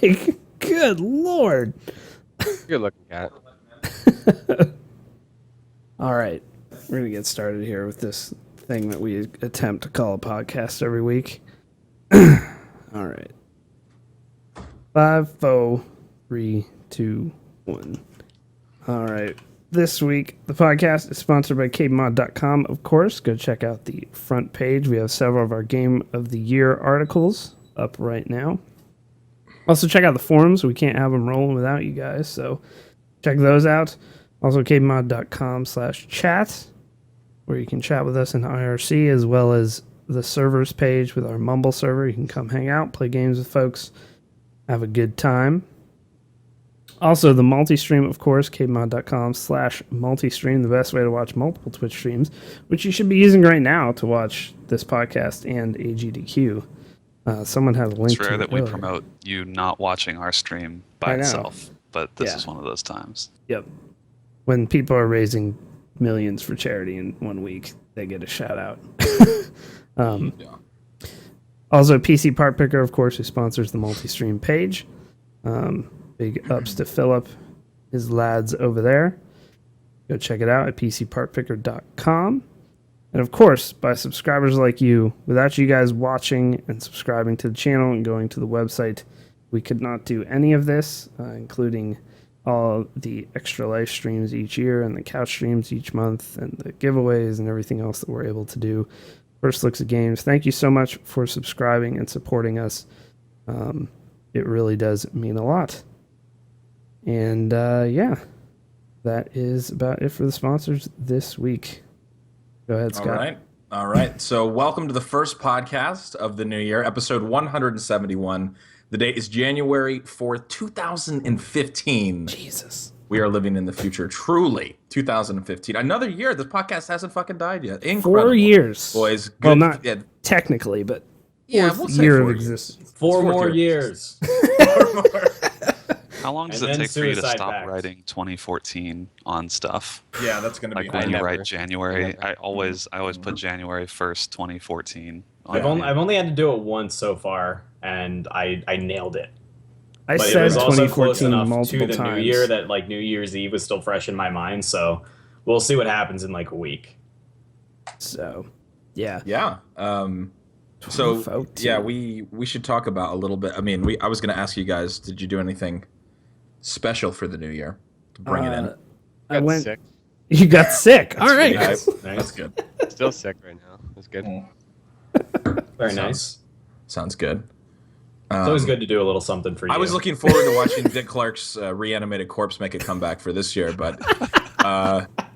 Like, good Lord. Good looking cat. All right. We're going to get started here with this thing that we attempt to call a podcast every week. All right. 5, 4, 3, 2, 1. All right. This week, the podcast is sponsored by KBMOD.com, of course. Go check out the front page. We have several of our Game of the Year articles up right now. Also, check out the forums. We can't have them rolling without you guys, so check those out. Also, KBMOD.com/chat, where you can chat with us in IRC, as well as the servers page with our Mumble server. You can come hang out, play games with folks, have a good time. Also, the multi-stream, of course, KBMOD.com/multi-stream, the best way to watch multiple Twitch streams, which you should be using right now to watch this podcast and AGDQ. Someone had a link It's to rare that we earlier. promote you not watching our stream by itself, but this is one of those times. Yep. When people are raising millions for charity in 1 week, they get a shout out. Also, PC Part Picker, of course, who sponsors the multi-stream page. Big ups to Philip, his lads over there. Go check it out at PCPartPicker.com. And of course, by subscribers like you, without you guys watching and subscribing to the channel and going to the website, we could not do any of this, including all the extra live streams each year and the couch streams each month and the giveaways and everything else that we're able to do. First looks at games. Thank you so much for subscribing and supporting us. It really does mean a lot. And yeah, that is about it for the sponsors this week. Go ahead, Scott. All right. So welcome to the first podcast of the new year, episode 171. The date is January 4th, 2015. Jesus. We are living in the future. Truly, 2015. Another year. This podcast hasn't fucking died yet. Incredible. 4 years. Boys. Good. Well, not yeah, technically, but we'll say year 4 of years. existence. Four more years. How long does And it then take for you to suicide stop pacts. writing 2014 on stuff? Yeah, that's going to be Like when you write never. January, I always put January 1st, 2014. I've only had to do it once so far, and I nailed it. I But it said was also close 2014 enough multiple to the times. new year that like New Year's Eve was still fresh in my mind. So we'll see what happens in like a week. So, yeah. Yeah. So 2014. yeah, we should talk about a little bit. I mean, I was going to ask you guys, did you do anything special for the new year to bring it in? I went. Sick. You got sick. All right. Yeah, that's good. Still sick right now. That's good. Very nice. Sounds good. It's always good to do a little something for you. I was looking forward to watching Dick Clark's reanimated corpse make a comeback for this year, but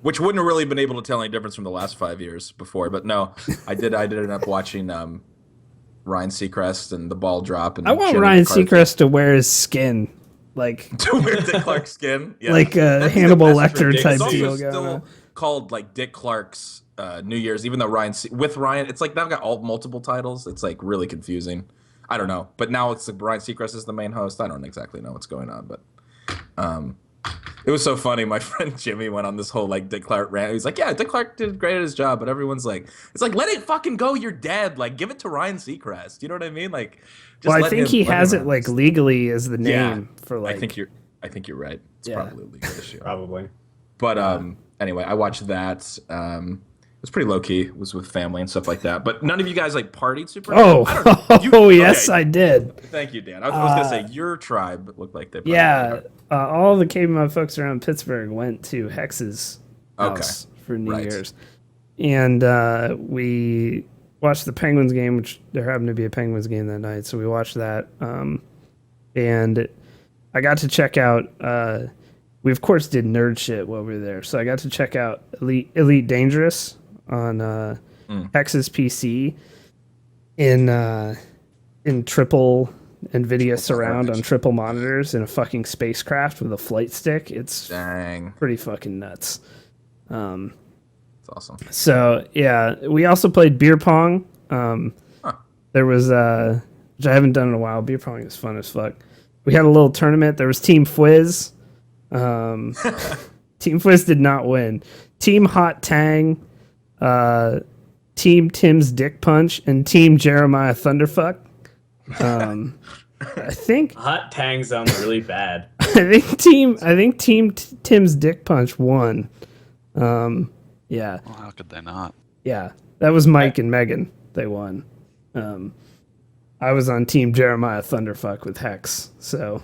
which wouldn't have really been able to tell any difference from the last 5 years before. But no, I did end up watching Ryan Seacrest and the ball drop. And I want Jenny Ryan McCarthy Seacrest to wear his skin, like to wear Dick Clark's skin, yeah. like a That's the Hannibal best Lecter Dick. type It's also deal still going on. called like Dick Clark's New Year's, even though with Ryan, it's like they've got multiple titles. It's like really confusing. I don't know, but now it's like Ryan Seacrest is the main host. I don't exactly know what's going on, but it was so funny. My friend Jimmy went on this whole like Dick Clark rant. He's like, "Yeah, Dick Clark did great at his job," but everyone's like, "It's like let it fucking go. You're dead. Like give it to Ryan Seacrest." You know what I mean? Like, just Well, I think he has it like legally as the name for like. I think you're right. It's probably a legal issue. probably. But anyway, I watched that. It was pretty low key. It was with family and stuff like that. But none of you guys like partied super. Oh, I don't know. oh yes, okay. I did. Thank you, Dan. I was gonna say your tribe looked like they. Yeah, all the KBMOD folks around Pittsburgh went to Hex's house for New Right. Year's, and we watched the Penguins game, which there happened to be a Penguins game that night, so we watched that. And I got to check out. We of course did nerd shit while we were there, so I got to check out Elite Dangerous on Hex's PC in triple NVIDIA surround on triple monitors in a fucking spacecraft with a flight stick. It's Dang, pretty fucking nuts. that's awesome. So yeah, we also played beer pong. There was which I haven't done in a while. Beer pong is fun as fuck. We had a little tournament. There was Team Fizz. Team Fizz did not win. Team Hot Tang, Team Tim's Dick Punch, and Team Jeremiah Thunderfuck. I think Hot Tang sounds really bad. I think Tim's Dick Punch won. Yeah. Well, how could they not? Yeah. That was Mike and Megan. They won. I was on Team Jeremiah Thunderfuck with Hex. So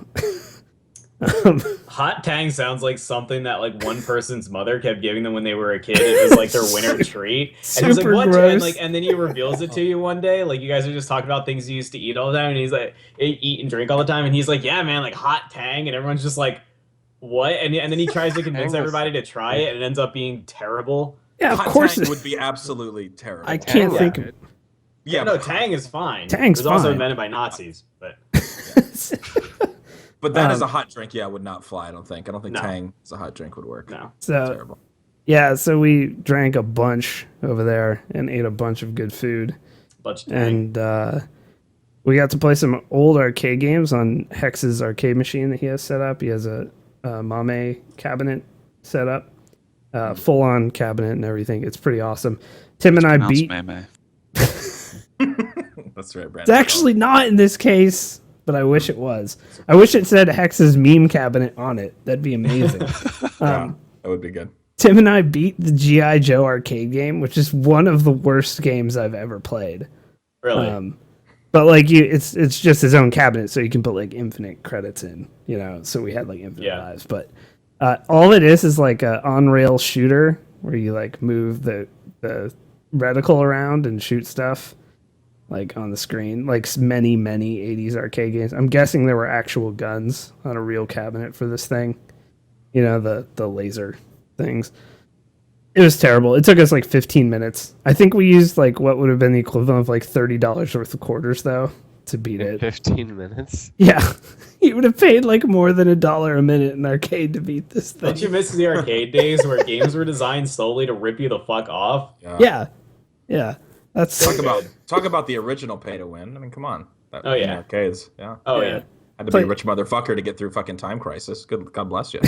Hot Tang sounds like something that like one person's mother kept giving them when they were a kid. It was like their winter treat. And he's like, super what? gross. And then he reveals it to you one day. Like you guys are just talking about things you used to eat all the time, and he's like, eat and drink all the time, and he's like, yeah, man, like Hot Tang, and everyone's just like, what? And then he tries to convince everybody to try it, and it ends up being terrible. yeah, of Hot course Tang it would be absolutely terrible. I can't Yeah. think of Yeah, No, Tang is fine. Tang's it was also fine. invented by Nazis, but but that is a hot drink. Yeah, would not fly. I don't think. No. Tang as a hot drink would work. no. So Terrible. yeah, so we drank a bunch over there and ate a bunch of good food. Bunch of Tang. And we got to play some old arcade games on Hex's arcade machine that he has set up. He has a Mame cabinet set up, full-on cabinet and everything. It's pretty awesome. Tim and I Pronounce beat... Meme. That's right, Brandon. It's actually not in this case, but I wish it was. I wish it said Hex's meme cabinet on it. That'd be amazing. Yeah, that would be good. Tim and I beat the G.I. Joe arcade game, which is one of the worst games I've ever played. Really? But like it's just his own cabinet, so you can put like infinite credits in, so we had like infinite lives. But all it is like a on-rail shooter where you like move the reticle around and shoot stuff like on the screen, like many 80s arcade games. I'm guessing there were actual guns on a real cabinet for this thing, the laser things. It was terrible. It took us like 15 minutes. I think we used like what would have been the equivalent of like $30 worth of quarters though to beat it. 15 minutes. Yeah. You would have paid like more than $1 a minute in arcade to beat this thing. Don't you miss the arcade days where games were designed solely to rip you the fuck off? Yeah. That's Talk about the original pay to win. I mean, come on. Oh, yeah. In arcades. Yeah. Oh Yeah. yeah. Had to be a rich motherfucker to get through fucking Time Crisis. Good, God bless you.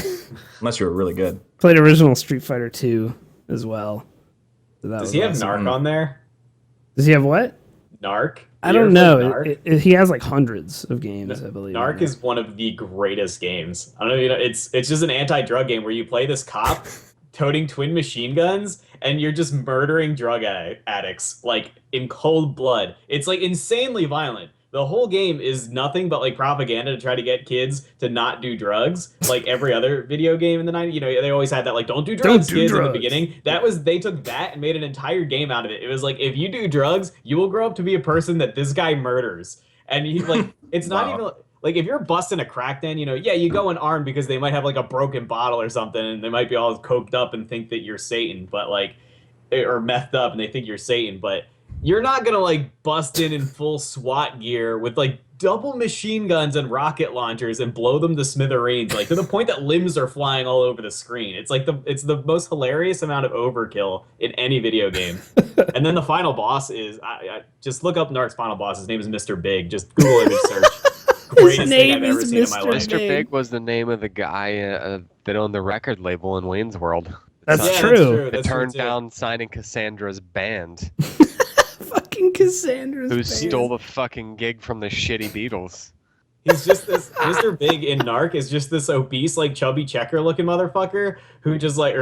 Unless you were really good. played original Street Fighter 2 as well. So that Does was he have awesome. Narc on there? Does he have what? Narc? I You don't ever know. played Narc? He has like hundreds of games, I believe. Narc is one of the greatest games. I don't know, it's just an anti-drug game where you play this cop toting twin machine guns and you're just murdering drug addicts like in cold blood. It's like insanely violent. The whole game is nothing but like propaganda to try to get kids to not do drugs, like every other video game in the 90s. They always had that like don't do drugs, kids in the beginning. They took that and made an entire game out of it. It was like if you do drugs, you will grow up to be a person that this guy murders. And he like it's not even like if you're busting a crack den, you go unarmed because they might have like a broken bottle or something and they might be all coked up and think that you're Satan, but like or methed up and they think you're Satan, but you're not gonna like bust in full SWAT gear with like double machine guns and rocket launchers and blow them to smithereens, like to the point that limbs are flying all over the screen. It's like it's the most hilarious amount of overkill in any video game. And then the final boss is I just look up Narc's final boss. His name is Mr. Big. Just Google image search. Greatest thing I've ever seen in my life. Mr. Big was the name of the guy that owned the record label in Wayne's World. That's true. It turned down signing Cassandra's band. Fucking Cassandra's Who band. stole the fucking gig from the shitty Beatles. He's just this Mr. Big in Narc is just this obese, like chubby checker looking motherfucker who just like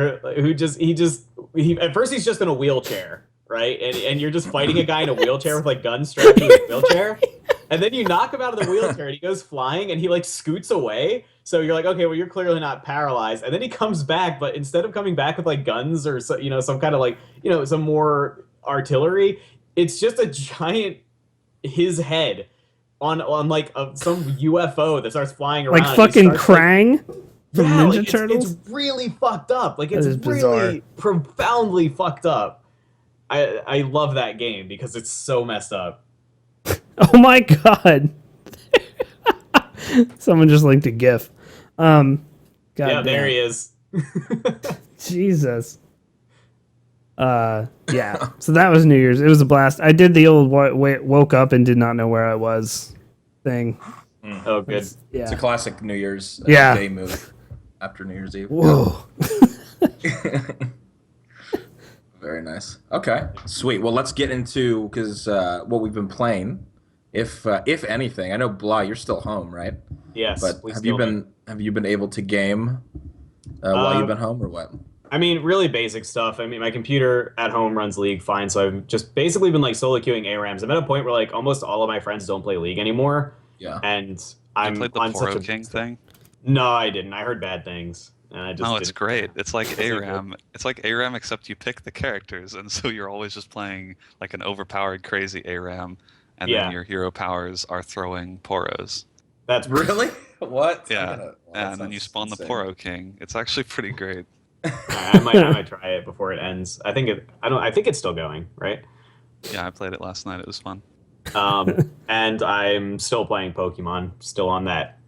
he at first he's just in a wheelchair, right? And you're just fighting a guy in a wheelchair with like guns strapped to his wheelchair. And then you knock him out of the wheelchair and he goes flying and he like scoots away. So you're like, okay, well, you're clearly not paralyzed. And then he comes back, but instead of coming back with like guns or some kind of like, some more artillery, it's just a giant his head on like some UFO that starts flying around. Like fucking Krang from Ninja Turtles? It's really fucked up. Like it's That is really bizarre. profoundly fucked up. I love that game because it's so messed up. Oh my god. Someone just linked a GIF. God yeah, damn. there he is. Jesus. Yeah. So that was New Year's. It was a blast. I did the old woke up and did not know where I was thing. Oh, good. Yeah. It's a classic New Year's Day move after New Year's Eve. Whoa. Very nice. Okay, sweet. Well, let's get into because what we've been playing if anything, I know Blah, you're still home, right? Yes, But we have you still do. been able to game while you've Uh, been home or what? I mean, really basic stuff. I mean, my computer at home runs League fine, so I've just basically been like solo queuing ARAMs. I'm at a point where like almost all of my friends don't play League anymore, Yeah. and You I'm played the on such Poro a King thing? No, I didn't. I heard bad things, and I just No, it's didn't. great. It's like Is it good? ARAM. It's like ARAM except you pick the characters, and so you're always just playing like an overpowered crazy ARAM, and then Yeah, your hero powers are throwing Poros. that's Really? What? Yeah, Well, that and then you sounds spawn the insane. Poro King. It's actually pretty great. I might try it before it ends. I think it. I don't. I think it's still going, right? Yeah, I played it last night. It was fun. And I'm still playing Pokemon. Still on that,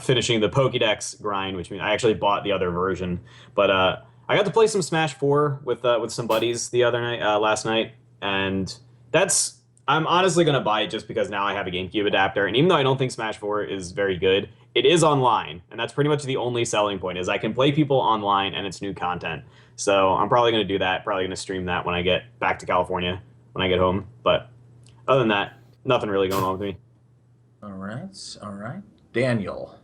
finishing the Pokédex grind, which means I actually bought the other version. But I got to play some Smash 4 with some buddies the other night, last night, and that's. I'm honestly gonna buy it just because now I have a GameCube adapter, and even though I don't think Smash 4 is very good, it is online, and that's pretty much the only selling point is I can play people online and it's new content. So I'm probably gonna do that. Probably gonna stream that when I get back to California when I get home. But other than that, nothing really going on with me. All right, all right. Daniel.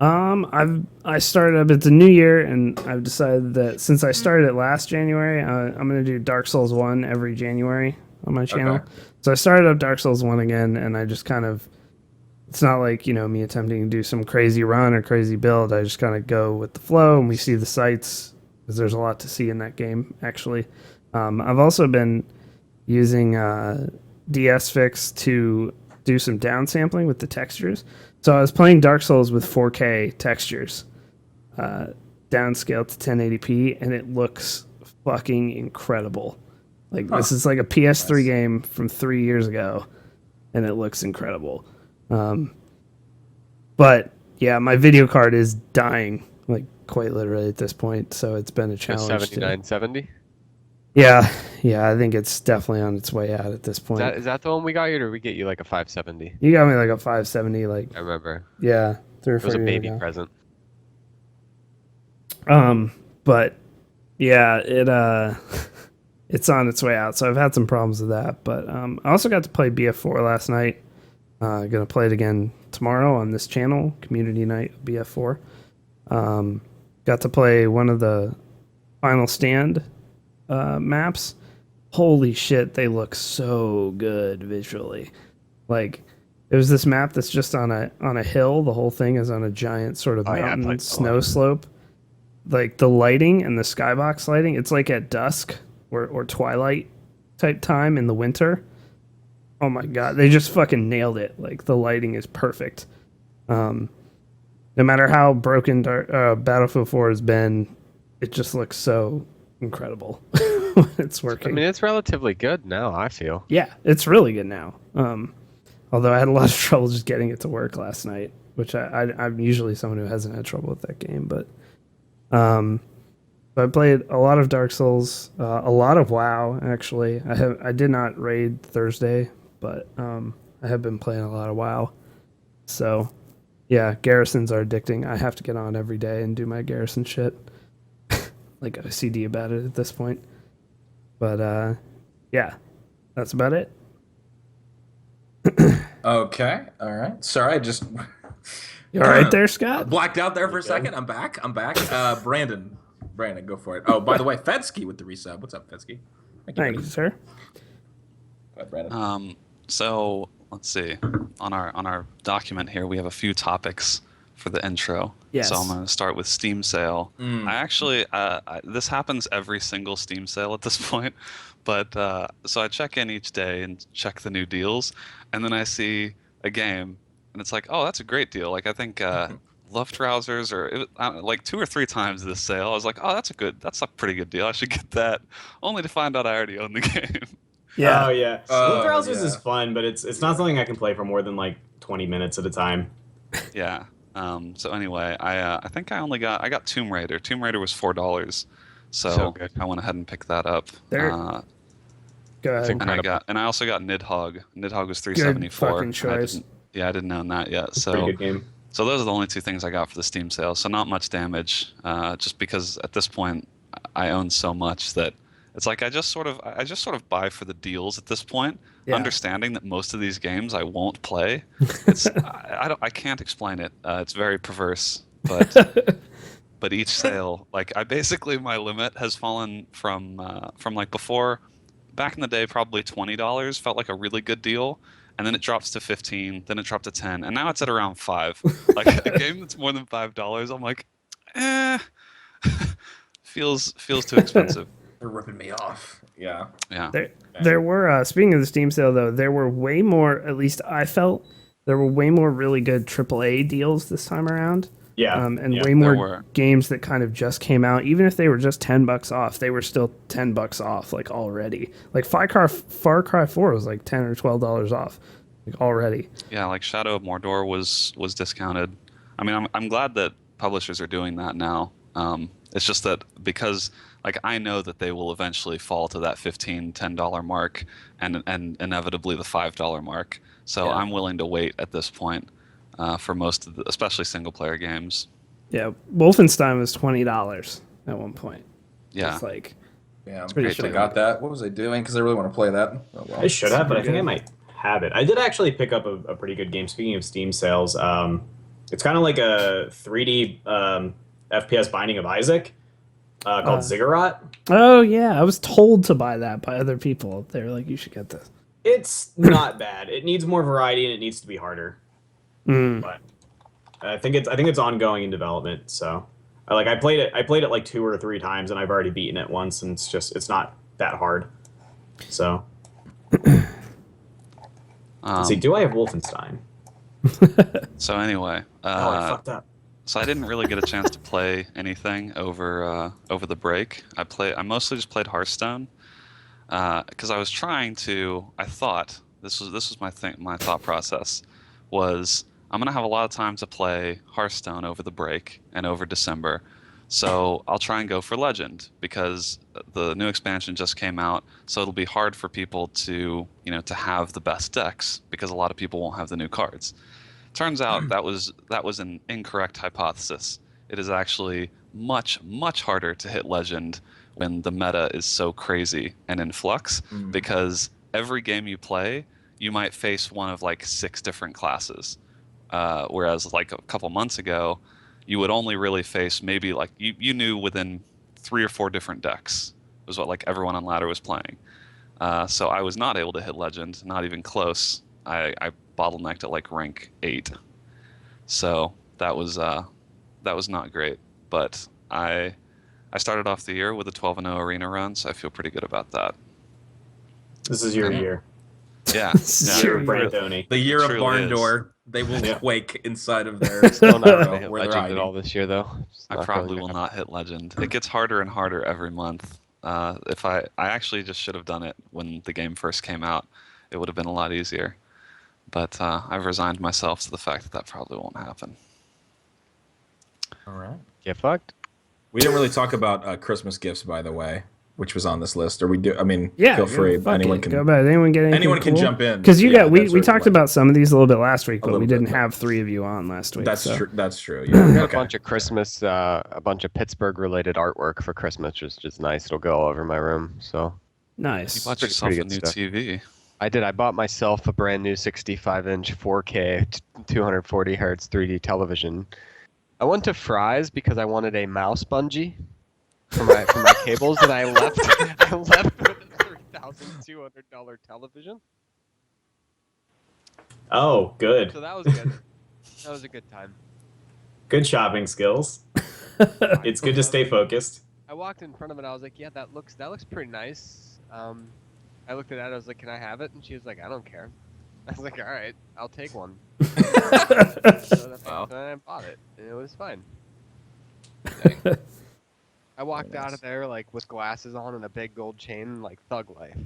I started up. It's a new year, and I've decided that since I started it last January, I'm gonna do Dark Souls 1 every January on my channel. Okay. So I started up Dark Souls 1 again, and I just kind of. It's not like, me attempting to do some crazy run or crazy build. I just kind of go with the flow, and we see the sights because there's a lot to see in that game. Actually, I've also been using DS Fix to do some downsampling with the textures. So I was playing Dark Souls with 4K textures, downscaled to 1080p, and it looks fucking incredible. Like this is like a PS3 game from 3 years ago, and it looks incredible. But yeah, my video card is dying, like quite literally at this point. So it's been a The challenge. 7970. Yeah, I think it's definitely on its way out at this point. Is that the one we got you, or did we get you like a 570? You got me like a 570, like I remember. yeah, 3 or It 4 was a years baby ago. present. But yeah, it's on its way out. So I've had some problems with that. But I also got to play BF4 last night. Gonna play it again tomorrow on this channel, Community Night BF4. Got to play one of the Final Stand maps. Holy shit, they look so good visually. Like it was this map that's just on a hill. The whole thing is on a giant sort of Oh, yeah, I mountain played that snow one. slope. Like the lighting and the skybox lighting, it's like at dusk or twilight type time in the winter. Oh my god, they just fucking nailed it. Like the lighting is perfect. No matter how broken Battlefield 4 has been, it just looks so incredible when it's I working. mean, it's relatively good now, I feel. Yeah, it's really good now. Although I had a lot of trouble just getting it to work last night, which I'm usually someone who hasn't had trouble with that game. But so I played a lot of Dark Souls, a lot of WoW. Actually, I did not raid Thursday, but I have been playing a lot of WoW. So yeah, garrisons are addicting. I have to get on every day and do my garrison shit. Like OCD about it at this point. But yeah, that's about it. Okay, all right. Sorry, I just You all right there, Scott? blacked out there for a second. I'm back. Brandon, go for it. Oh, by the way, Fedsky with the resub. What's up, Fedsky? Thank you, sir. Go ahead, Brandon. So let's see. On our document here, we have a few topics for the intro. Yes. So I'm going to start with Steam sale. Mm. I actually, this happens every single Steam sale at this point, but so I check in each day and check the new deals, and then I see a game, and it's like, oh, that's a great deal. Like I think Love Trousers, or like 2 or 3 times this sale, I was like, oh, that's a pretty good deal. I should get that, only to find out I already own the game. Yeah. Oh yeah. Oh, Loot Browsers yeah. is fun, but it's not something I can play for more than like 20 minutes at a time. Yeah. So anyway, I think I got Tomb Raider. Tomb Raider was $4, So good. I went ahead and picked that up. There- Go ahead. incredible. And I also got Nidhogg. Nidhogg was $3.74. fucking choice. I didn't own that yet. It's a pretty So good game. so those are the only 2 things I got for the Steam sale. So not much damage. Just because at this point I own so much that it's like I just sort of buy for the deals at this point. Yeah. understanding that most of these games I won't play. It's I can't explain it. It's very perverse, but each sale, like I basically my limit has fallen from like before, back in the day, probably $20 felt like a really good deal, and then it drops to 15, then it dropped to 10, and now it's at around 5. Like a game that's more than $5, I'm like, feels too expensive. They're ripping me off. Yeah. Yeah. There were speaking of the Steam sale though, there were way more. At least I felt there were way more really good AAA deals this time around. Yeah. And yeah. way more games that kind of just came out. Even if they were just $10 off, they were still $10 off like already. Like Far Cry 4 was like $10 or $12 off, like already. Yeah, like Shadow of Mordor was discounted. I mean, I'm glad that publishers are doing that now. It's just that because like I know that they will eventually fall to that $10 mark and inevitably the $5 mark. So I'm willing to wait at this point for most of especially single player games. Yeah, Wolfenstein was $20 at one point. Yeah. It's like Yeah, I pretty should have sure. got that. What was I doing? Because I really want to play that. Oh, well. I should have, but I think I good. might have it. I did actually pick up a pretty good game. Speaking of Steam sales, it's kind of like a 3D FPS Binding of Isaac called Ziggurat. Oh yeah, I was told to buy that by other people. They were like, "You should get this." It's not bad. It needs more variety and it needs to be harder. But I think it's ongoing in development. So, I played it like 2 or 3 times, and I've already beaten it once, and it's not that hard. So, let's see. Do I have Wolfenstein? So anyway, I fucked up. so I didn't really get a chance to play anything over the break. I mostly just played Hearthstone because I was trying to. I thought this was my thought process was I'm gonna have a lot of time to play Hearthstone over the break and over December, so I'll try and go for Legend because the new expansion just came out. So it'll be hard for people to have the best decks because a lot of people won't have the new cards. Turns out that was an incorrect hypothesis. It is actually much harder to hit Legend when the meta is so crazy and in flux because every game you play, you might face one of like 6 different classes. Whereas like a couple months ago, you would only really face maybe like you knew within 3 or 4 different decks was what like everyone on ladder was playing. So I was not able to hit Legend, not even close. I bottlenecked at like rank 8. So that was not great. But I started off the year with a 12-0 arena run, so I feel pretty good about that. This is your year. Yeah. Year of Brandoni. The year of Truly Barn is. Door. They will quake inside of their Still not gonna hit where they're Legend hiding. at all this year, though. It's I not probably going will to not hit Legend. It gets harder and harder every month. If I actually just should have done it when the game first came out. It would have been a lot easier. But I've resigned myself to the fact that probably won't happen. All right. Get fucked. We didn't really talk about Christmas gifts, by the way, which was on this list. Or we do? I mean, Yeah, feel free. fuck Anyone it. can. Go ahead. Anyone get anything Anyone can cool? jump in. Because Yeah, we that's sort of talked like- about some of these a little bit last week, but little we bit, didn't but- have 3 of you on last week. That's so. true. That's true. We got Yeah. a bunch of Christmas, a bunch of Pittsburgh-related artwork for Christmas, which is just nice. It'll go all over my room. So Nice. You bought Pretty yourself a good new stuff. TV. I did. I bought myself a brand new 65-inch 4K 240 hertz 3D television. I went to Fry's because I wanted a mouse bungee for my cables, and I left with a $3,200 television. Oh, good. So that was good. That was a good time. Good shopping skills. It's good to stay focused. I walked in front of it. I was like, "Yeah, that looks pretty nice." I looked at it. I was like, "Can I have it?" And she was like, "I don't care." I was like, "All right, I'll take one." So I bought it, and it was fine. I walked out of there like with glasses on and a big gold chain, like thug life.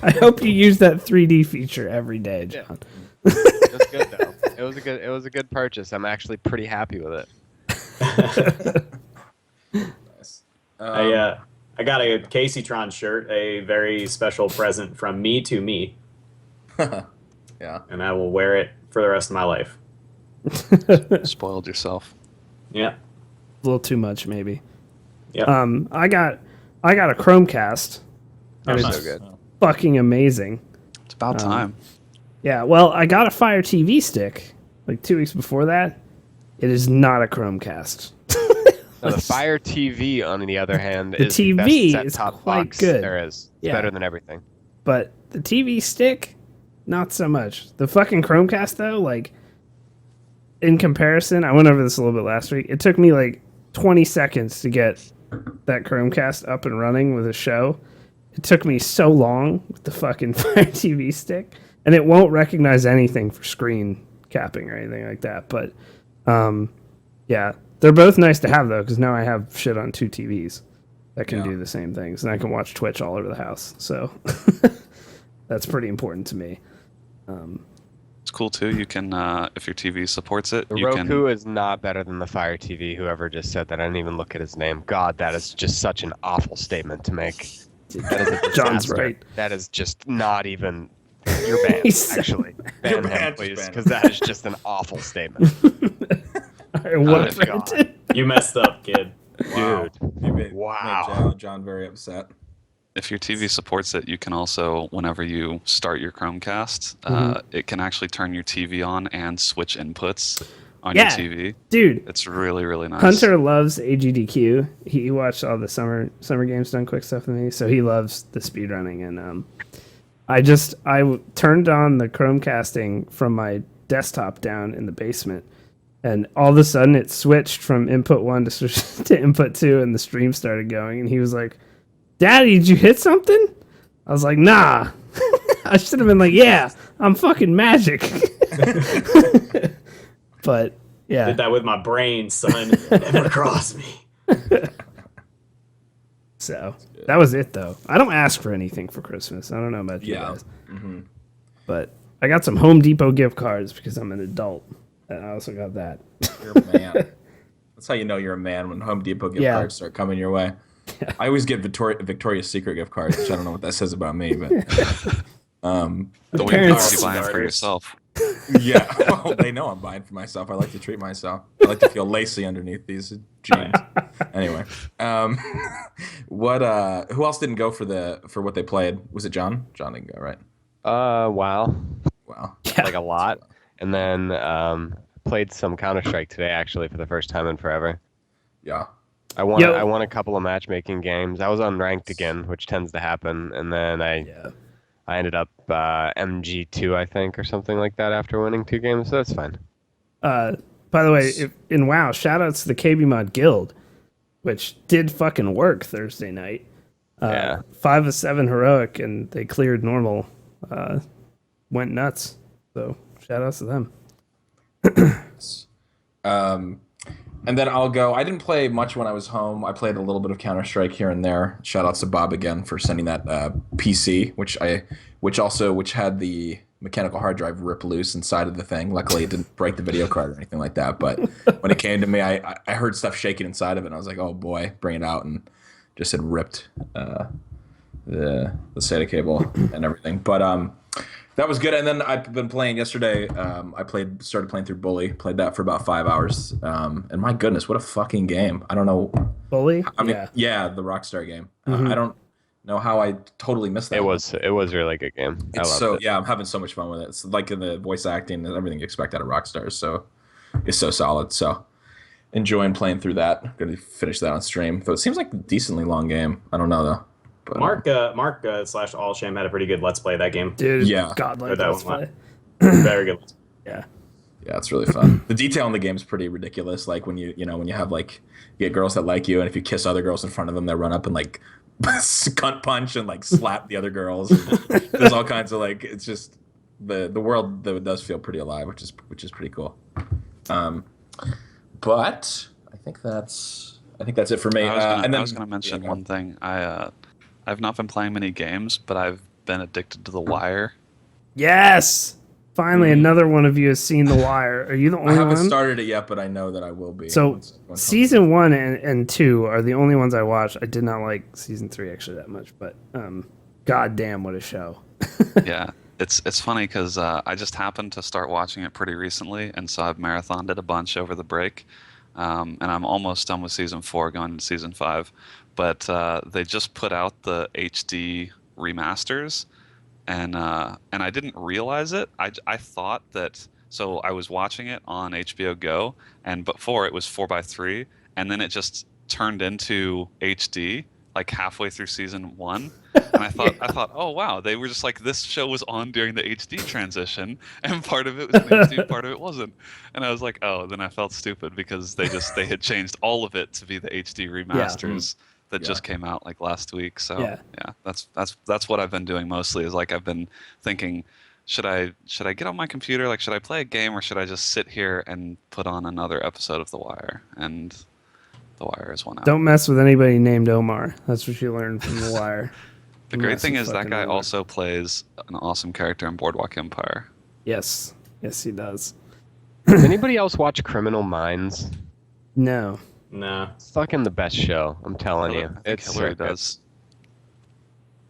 I hope you use that 3D feature every day, John. It was good though. It was a good purchase. I'm actually pretty happy with it. Nice. I got a Casey Tron shirt, a very special present from me to me, Yeah. and I will wear it for the rest of my life. Spoiled yourself. Yeah. A little too much, maybe. Yep. I got a Chromecast. They're And so it's, good. fucking amazing. It's about time. Yeah, well, I got a Fire TV stick like 2 weeks before that. It is not a Chromecast. Now, the Fire TV, on the other hand, The is TV the best is set-top quite box good. there is. It's Yeah. better than everything. But the TV stick, not so much. The fucking Chromecast, though, like, in comparison, I went over this a little bit last week. It took me like 20 seconds to get that Chromecast up and running with a show. It took me so long with the fucking Fire TV stick, and it won't recognize anything for screen capping or anything like that. But yeah, they're both nice to have though, because now I have shit on 2 TVs that can do the same things, and I can watch Twitch all over the house. So that's pretty important to me. It's cool too. You can, if your TV supports it, The you Roku can. is not better than the Fire TV. Whoever just said that, I didn't even look at his name. God, that is just such an awful statement to make. That is a John's disaster. right. That is just not even. You're banned, He's- actually. You're Ban him, banned, please, just ban because that is just an awful statement. I what, my God. Brandon? You messed up, kid. Wow. Dude. You made Wow. John very upset. If your TV supports it, you can also, whenever you start your Chromecast, it can actually turn your TV on and switch inputs on Yeah. your TV. Dude, It's really, really nice. Hunter loves AGDQ. He watched all the summer games done quick stuff with me, so he loves the speedrunning. And I turned on the Chromecasting from my desktop down in the basement, and all of a sudden it switched from input 1 to input 2, and the stream started going. And he was like, "Daddy, did you hit something?" I was like, "Nah." I should have been like, "Yeah, I'm fucking magic." But yeah, Did that with my brain, son. Never cross me. so that was it though. I don't ask for anything for Christmas. I don't know about you Yeah. guys, but I got some Home Depot gift cards because I'm an adult, and I also got that. You're a man. That's how you know you're a man, when Home Depot gift Yeah. cards start coming your way. I always get Victoria's Secret gift cards, which I don't know what that says about me, but The way parents- you're buying for Starters. yourself. yeah, well, they know I'm buying for myself. I like to treat myself. I like to feel lacy underneath these jeans. Anyway, what? Who else didn't go for what they played? Was it John? John didn't go, right? Wow. Wow. Like a lot. And then played some Counter-Strike today, actually, for the first time in forever. Yeah. I won. Yo. I won a couple of matchmaking games. I was unranked again, which tends to happen, and then I ended up MG2, I think, or something like that after winning 2 games. So that's fine. By the way, in WoW, shout outs to the KBMOD Guild, which did fucking work Thursday night. Yeah. 5 of 7 heroic, and they cleared normal. Went nuts. So shout outs to them. And then I'll go. I didn't play much when I was home. I played a little bit of Counter-Strike here and there. Shout outs to Bob again for sending that PC, which had the mechanical hard drive rip loose inside of the thing. Luckily, it didn't break the video card or anything like that. But when it came to me, I heard stuff shaking inside of it, and I was like, "Oh boy, bring it out!" And just had ripped the SATA cable and everything. But that was good. And then I've been playing yesterday. I started playing through Bully. Played that for about 5 hours. And my goodness, what a fucking game! I don't know. Bully? I mean, yeah, the Rockstar game. I don't know how I totally missed that. It was a really good game. I It's loved it. yeah, I'm having so much fun with it. It's like in the voice acting and everything you expect out of Rockstar. So it's so solid. So enjoying playing through that. Going to finish that on stream. Though it seems like a decently long game. I don't know though. But, Mark / Allsham had a pretty good Let's Play of that game. Dude, Yeah. godlike Heard that let's one. play. Very good. Yeah. yeah, it's really fun. The detail in the game is pretty ridiculous. Like when you have like you get girls that like you, and if you kiss other girls in front of them, they run up and like cunt punch and like slap the other girls. And there's all kinds of like it's just the world that does feel pretty alive, which is pretty cool. But I think that's it for me. I was gonna mention one thing. I've not been playing many games, but I've been addicted to The Wire. Yes! Finally, another one of you has seen The Wire. Are you the I only haven't one? started it yet, but I know that I will be. So, once season 1 and 2 are the only ones I watched. I did not like season 3 actually that much, but goddamn, what a show. Yeah, it's funny because I just happened to start watching it pretty recently, and so I've marathoned it a bunch over the break. And I'm almost done with season 4, going into season 5. But they just put out the HD remasters, and I didn't realize it. I thought that. So I was watching it on HBO Go, and before it was 4:3, and then it just turned into HD like halfway through season 1. And I thought, oh wow, they were just like, this show was on during the HD transition, and part of it was in HD, part of it wasn't. And I was like, oh, then I felt stupid because they had changed all of it to be the HD remasters that just came out like last week. So yeah, that's what I've been doing mostly. Is like I've been thinking, should I get on my computer? Like, should I play a game, or should I just sit here and put on another episode of The Wire? And The Wire is one out. Don't mess with anybody named Omar. That's what you learned from The Wire. The great thing is that guy also plays an awesome character in Boardwalk Empire. Yes, he does. Does anybody else watch Criminal Minds? No. Nah. It's fucking the best show. I'm telling you. I think It's so Hillary good. does.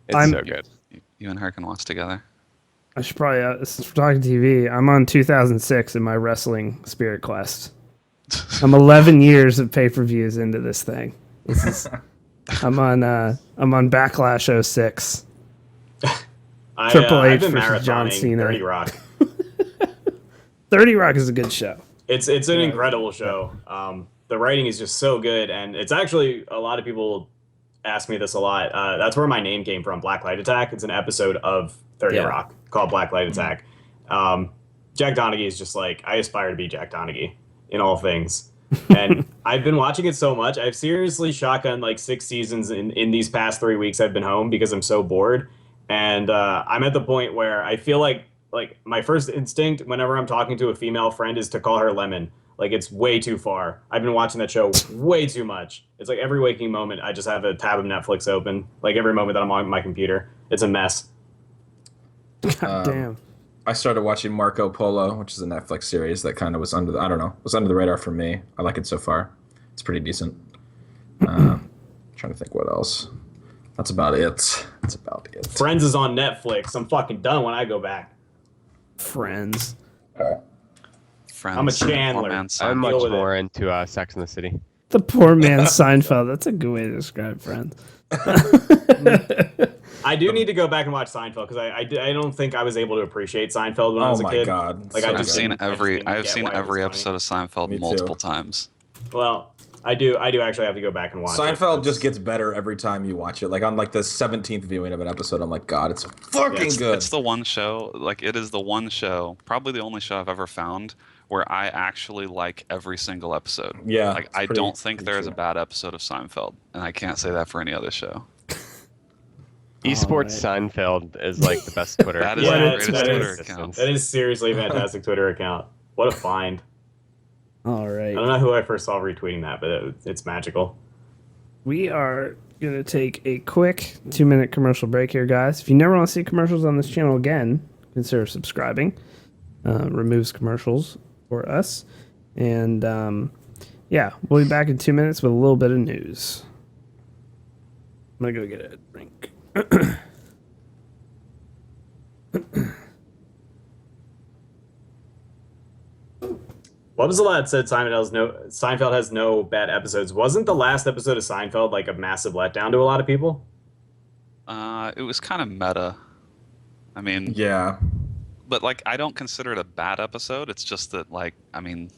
It's so good. You and her can watch together. I should probably, since we're talking TV, I'm on 2006 in my wrestling spirit quest. I'm 11 years of pay-per-views into this thing. I'm on Backlash 06. Triple H I've been versus John marathoning Cena. 30 Rock. 30 Rock is a good show. It's an incredible show. The writing is just so good, and it's actually, a lot of people ask me this a lot. That's where my name came from, Black Light Attack. It's an episode of 30 Rock called Black Light Attack. Jack Donaghy is just like, I aspire to be Jack Donaghy in all things. And I've been watching it so much. I've seriously shotgunned like 6 seasons in these past 3 weeks I've been home because I'm so bored. And I'm at the point where I feel like my first instinct whenever I'm talking to a female friend is to call her Lemon. Like, it's way too far. I've been watching that show way too much. It's like every waking moment I just have a tab of Netflix open. Like every moment that I'm on my computer. It's a mess. God damn. I started watching Marco Polo, which is a Netflix series that kind of was under the radar for me. I like it so far. It's pretty decent. Trying to think what else. That's about it. That's about it. Friends is on Netflix. I'm fucking done when I go back. Friends. Friends. I'm a Chandler. I'm Deal much with more into Sex in the City. The poor man Seinfeld. That's a good way to describe Friends. I do need to go back and watch Seinfeld because I don't think I was able to appreciate Seinfeld when I was a kid. Oh my god! Like, So I I've just seen didn't- I just every didn't I've get seen why it was every funny. episode of Seinfeld Me too. multiple times. Well, I do actually have to go back and watch it. Seinfeld just gets better every time you watch it. Like on like the 17th viewing of an episode, I'm like, God, it's fucking good. It's the one show, like it is the one show, probably the only show I've ever found where I actually like every single episode. Yeah, Like it's I pretty- don't think pretty there is true. a bad episode of Seinfeld, and I can't say that for any other show. Esports Seinfeld is like the best Twitter. That is Yeah, the that's- greatest that Twitter is- account. That is seriously a fantastic Twitter account. What a find. All right. I don't know who I first saw retweeting that, but it's magical. We are going to take a quick 2-minute commercial break here, guys. If you never want to see commercials on this channel again, consider subscribing. Removes commercials for us. And yeah, we'll be back in 2 minutes with a little bit of news. I'm going to go get a drink. What was the lad said Seinfeld has no bad episodes? Wasn't the last episode of Seinfeld like a massive letdown to a lot of people? It was kind of meta. I mean, Yeah. but like I don't consider it a bad episode. It's just that like I mean,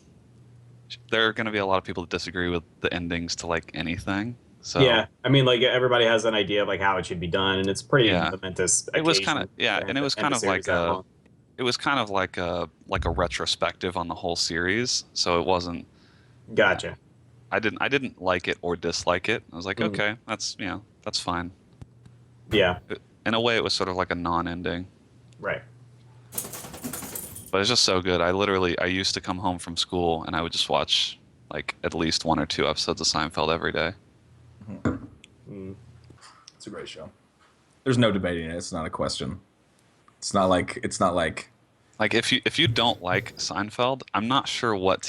there are going to be a lot of people that disagree with the endings to like anything. So Yeah, I mean, like everybody has an idea of like how it should be done, and it's pretty Yeah. momentous. It was occasion kind of yeah, to and it was end kind a of series like that a long. it was kind of like a retrospective on the whole series. So it wasn't. Gotcha. I didn't like it or dislike it. I was like, Mm. okay, that's that's fine. Yeah. In a way, it was sort of like a non-ending, Right. but it's just so good. I used to come home from school and I would just watch like at least 1 or 2 episodes of Seinfeld every day. Mm. It's a great show. There's no debating it. It's not a question. It's not like Like if you don't like Seinfeld, I'm not sure what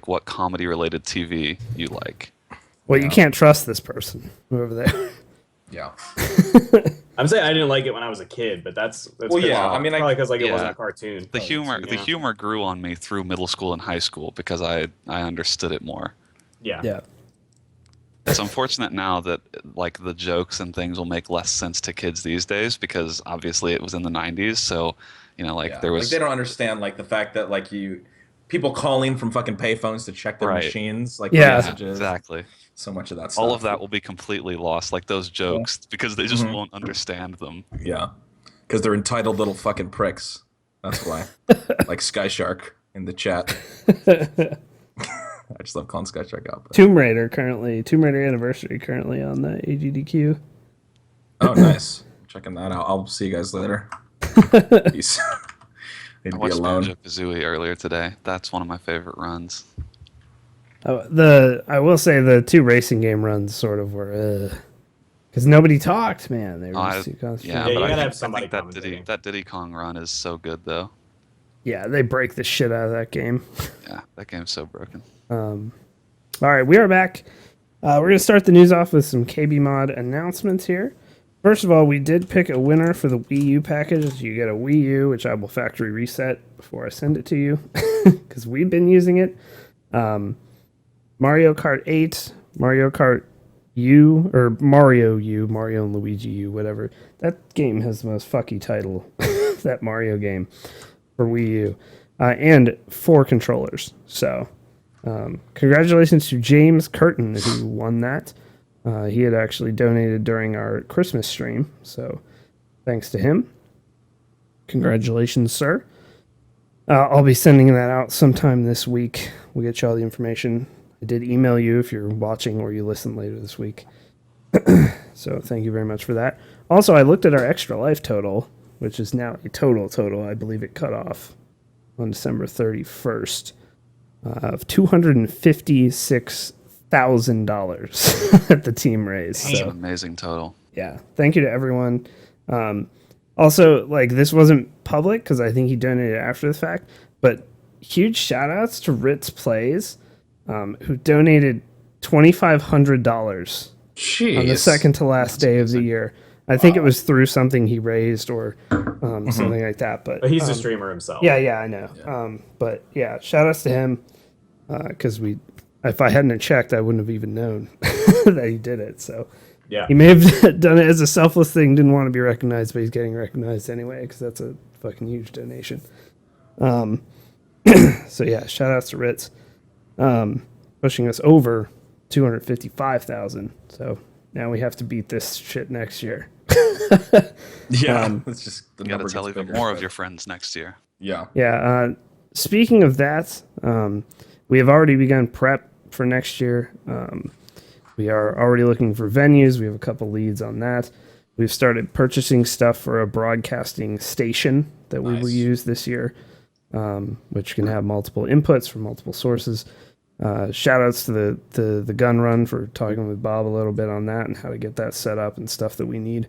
what comedy related TV you like. Well, you can't trust this person over there. yeah. I'm saying I didn't like it when I was a kid, but that's Well, yeah, I mean, like- probably because like it Yeah. wasn't a cartoon. The humor grew on me through middle school and high school because I understood it more. Yeah. Yeah. It's unfortunate now that like the jokes and things will make less sense to kids these days because obviously it was in the 90s. So, like Yeah. there Like was they don't understand like the fact that like people calling from fucking payphones to check their Right. machines, like Yeah. messages. exactly. So much of that stuff. All of that will be completely lost, like those jokes, because they just won't understand them. Yeah. Because they're entitled little fucking pricks. That's why. Like Sky Shark in the chat. I just love calling Sky Shark out. But... Tomb Raider Anniversary currently on the AGDQ. Oh, nice. Checking that out. I'll see you guys later. Peace. Need to I be watched alone. Banjo-Kazooie earlier today. That's one of my favorite runs. I will say the 2 racing game runs sort of were because nobody talked, man. They were just too concentrated. Yeah, Yeah, but you I gotta think, have somebody I think commentating. that Diddy Kong run is so good, though. Yeah, they break the shit out of that game. Yeah, that game's so broken. All right, we are back. We're going to start the news off with some KBMOD announcements here. First of all, we did pick a winner for the Wii U package. You get a Wii U, which I will factory reset before I send it to you, because we've been using it. Mario Kart 8, Mario Kart U, or Mario U, Mario and Luigi U, whatever. That game has the most fucky title, that Mario game, for Wii U. And 4 controllers. So, congratulations to James Curtin, who won that. He had actually donated during our Christmas stream, so thanks to him. Congratulations, sir. I'll be sending that out sometime this week. We'll get you all the information. I did email you if you're watching or you listen later this week. So thank you very much for that. Also, I looked at our Extra Life total, which is now a total. I believe it cut off on December 31st of $256,000 at the team raise. That's So an amazing total. yeah, thank you to everyone. Also, like, this wasn't public because I think he donated after the fact, but huge shout outs to Ritz Plays, who donated $2,500 Jeez. on the second to last day of the year. I think it was through something he raised or something like that. But He's a streamer himself. yeah, I know. Yeah. But yeah, shout outs to him because if I hadn't checked, I wouldn't have even known that he did it. So Yeah. he may have done it as a selfless thing, didn't want to be recognized, but he's getting recognized anyway because that's a fucking huge donation. So yeah, shout outs to Ritz, pushing us over 255,000. So now we have to beat this shit next year. Yeah. It's just the You got number to tell gets even bigger, more of but- your friends next year. Yeah. Yeah. Speaking of that, we have already begun prep for next year. We are already looking for venues. We have a couple leads on that. We've started purchasing stuff for a broadcasting station that we will Nice. use this year, which can have multiple inputs from multiple sources. Shout outs to the gun run for talking with Bob a little bit on that and how to get that set up and stuff that we need.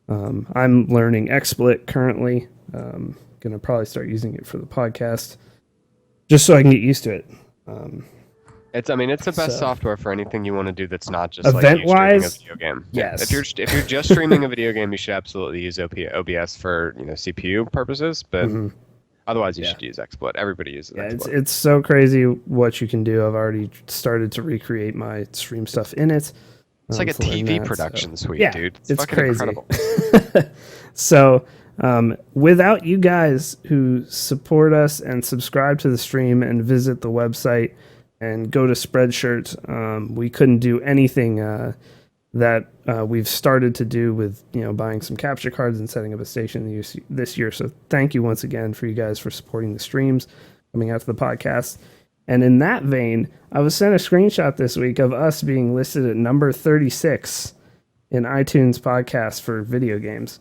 I'm learning XSplit currently. Gonna probably start using it for the podcast just so I can get used to it. It's the best So- software for anything you want to do that's not just like you Event-wise, streaming a video game. yes. If you're just streaming a video game, you should absolutely use OBS for CPU purposes. But otherwise, you Yeah. should use XSplit. Everybody uses Yeah, XSplit. it's so crazy what you can do. I've already started to recreate my stream stuff in it. It's like a to learn TV that, so- production suite, Yeah, dude. it's fucking crazy. incredible. So, without you guys who support us and subscribe to the stream and visit the website and go to Spreadshirt, we couldn't do anything that we've started to do with buying some capture cards and setting up a station this year. So thank you once again for you guys for supporting the streams, coming out to the podcast. And in that vein, I was sent a screenshot this week of us being listed at number 36 in iTunes podcast for video games,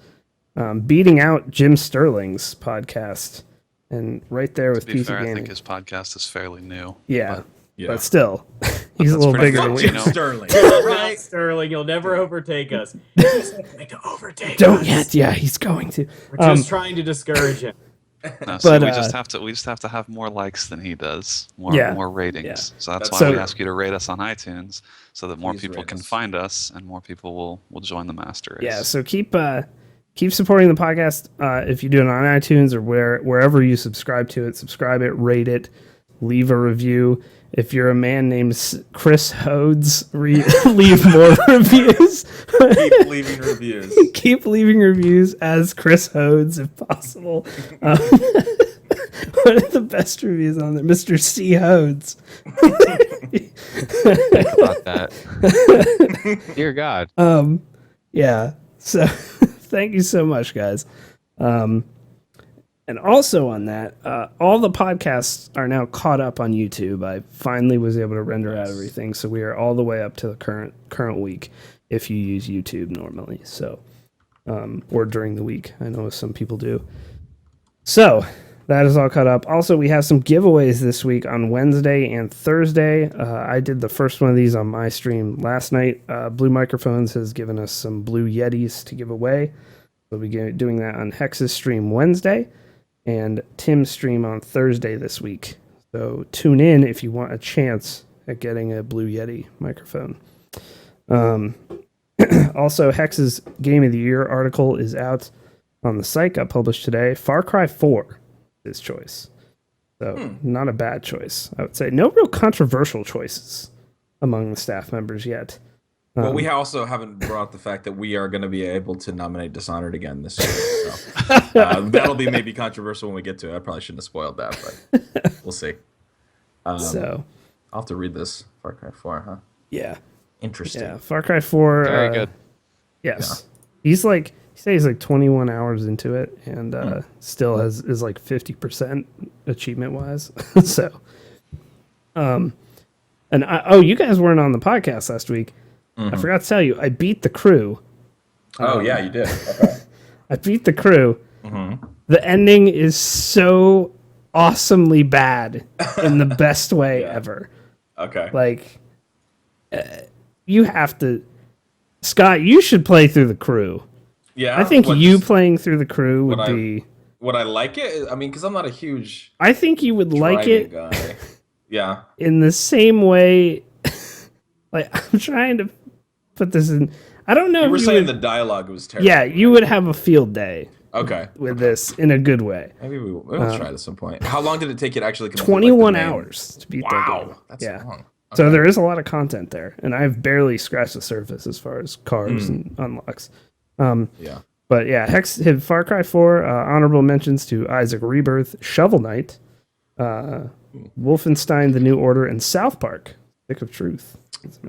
beating out Jim Sterling's podcast, and right there with To be PC fair, I Gaming. think his podcast is fairly new. Yeah, but Yeah. but still, he's a That's little pretty bigger good, than we you are. know? Sterling. Right, Sterling, you'll never overtake us. He's going to overtake Don't us. yet. Yeah, he's going to. We're just trying to discourage him. No, so But, we just have to have more likes than he does, more Yeah. more ratings. Yeah. So that's That's why we so- ask you to rate us on iTunes, so that more Please people rate can us. find us and more people will join the master race. Yeah, so keep supporting the podcast if you do it on iTunes or wherever you subscribe to it. Subscribe it, rate it, leave a review. If you're a man named Chris Hodes, leave more reviews. Keep leaving reviews. Keep leaving reviews as Chris Hodes if possible. One of the best reviews on there, Mr. C. Hodes. Think about that. Dear God. Yeah. So thank you so much, guys. And also on that, all the podcasts are now caught up on YouTube. I finally was able to render out everything, so we are all the way up to the current week if you use YouTube normally. So, or during the week. I know some people do. So that is all caught up. Also, we have some giveaways this week on Wednesday and Thursday. I did the first one of these on my stream last night. Blue Microphones has given us some Blue Yetis to give away. We'll be doing that on Hex's stream Wednesday and Tim's stream on Thursday this week. So tune in if you want a chance at getting a Blue Yeti microphone. Also, Hex's Game of the Year article is out on the site, got published today. Far Cry 4 is choice. So not a bad choice, I would say. No real controversial choices among the staff members yet. Well, we also haven't brought up the fact that we are going to be able to nominate Dishonored again this year. So, that'll be maybe controversial when we get to it. I probably shouldn't have spoiled that, but we'll see. So I'll have to read this. Far Cry 4, huh? yeah. Interesting. Yeah, Far Cry 4. Very good. Yes. Yeah. He says he's like 21 hours into it and still is like 50% achievement wise. So, you guys weren't on the podcast last week. I forgot to tell you, I beat the crew. Oh, yeah, you did. Okay. I beat the crew. The ending is so awesomely bad in the best way ever. Okay. Like, you have to... Scott, you should play through the crew. Yeah. I think you playing through the crew would be... Would I like it? I mean, because I'm not a huge... I think you would like it guy. Yeah. in the same way... Like, I'm trying to put this in... I don't know You if were you saying would, the dialogue was terrible. Yeah, you would have a field day Okay. with this in a good way. Maybe we'll try it at some point. How long did it take you to actually complete 21 hours to beat that game. Wow. That's long. So there is a lot of content there, and I've barely scratched the surface as far as cars and unlocks. Yeah. But yeah, Far Cry 4, honorable mentions to Isaac Rebirth, Shovel Knight, Wolfenstein: The New Order, and South Park: Stick of Truth.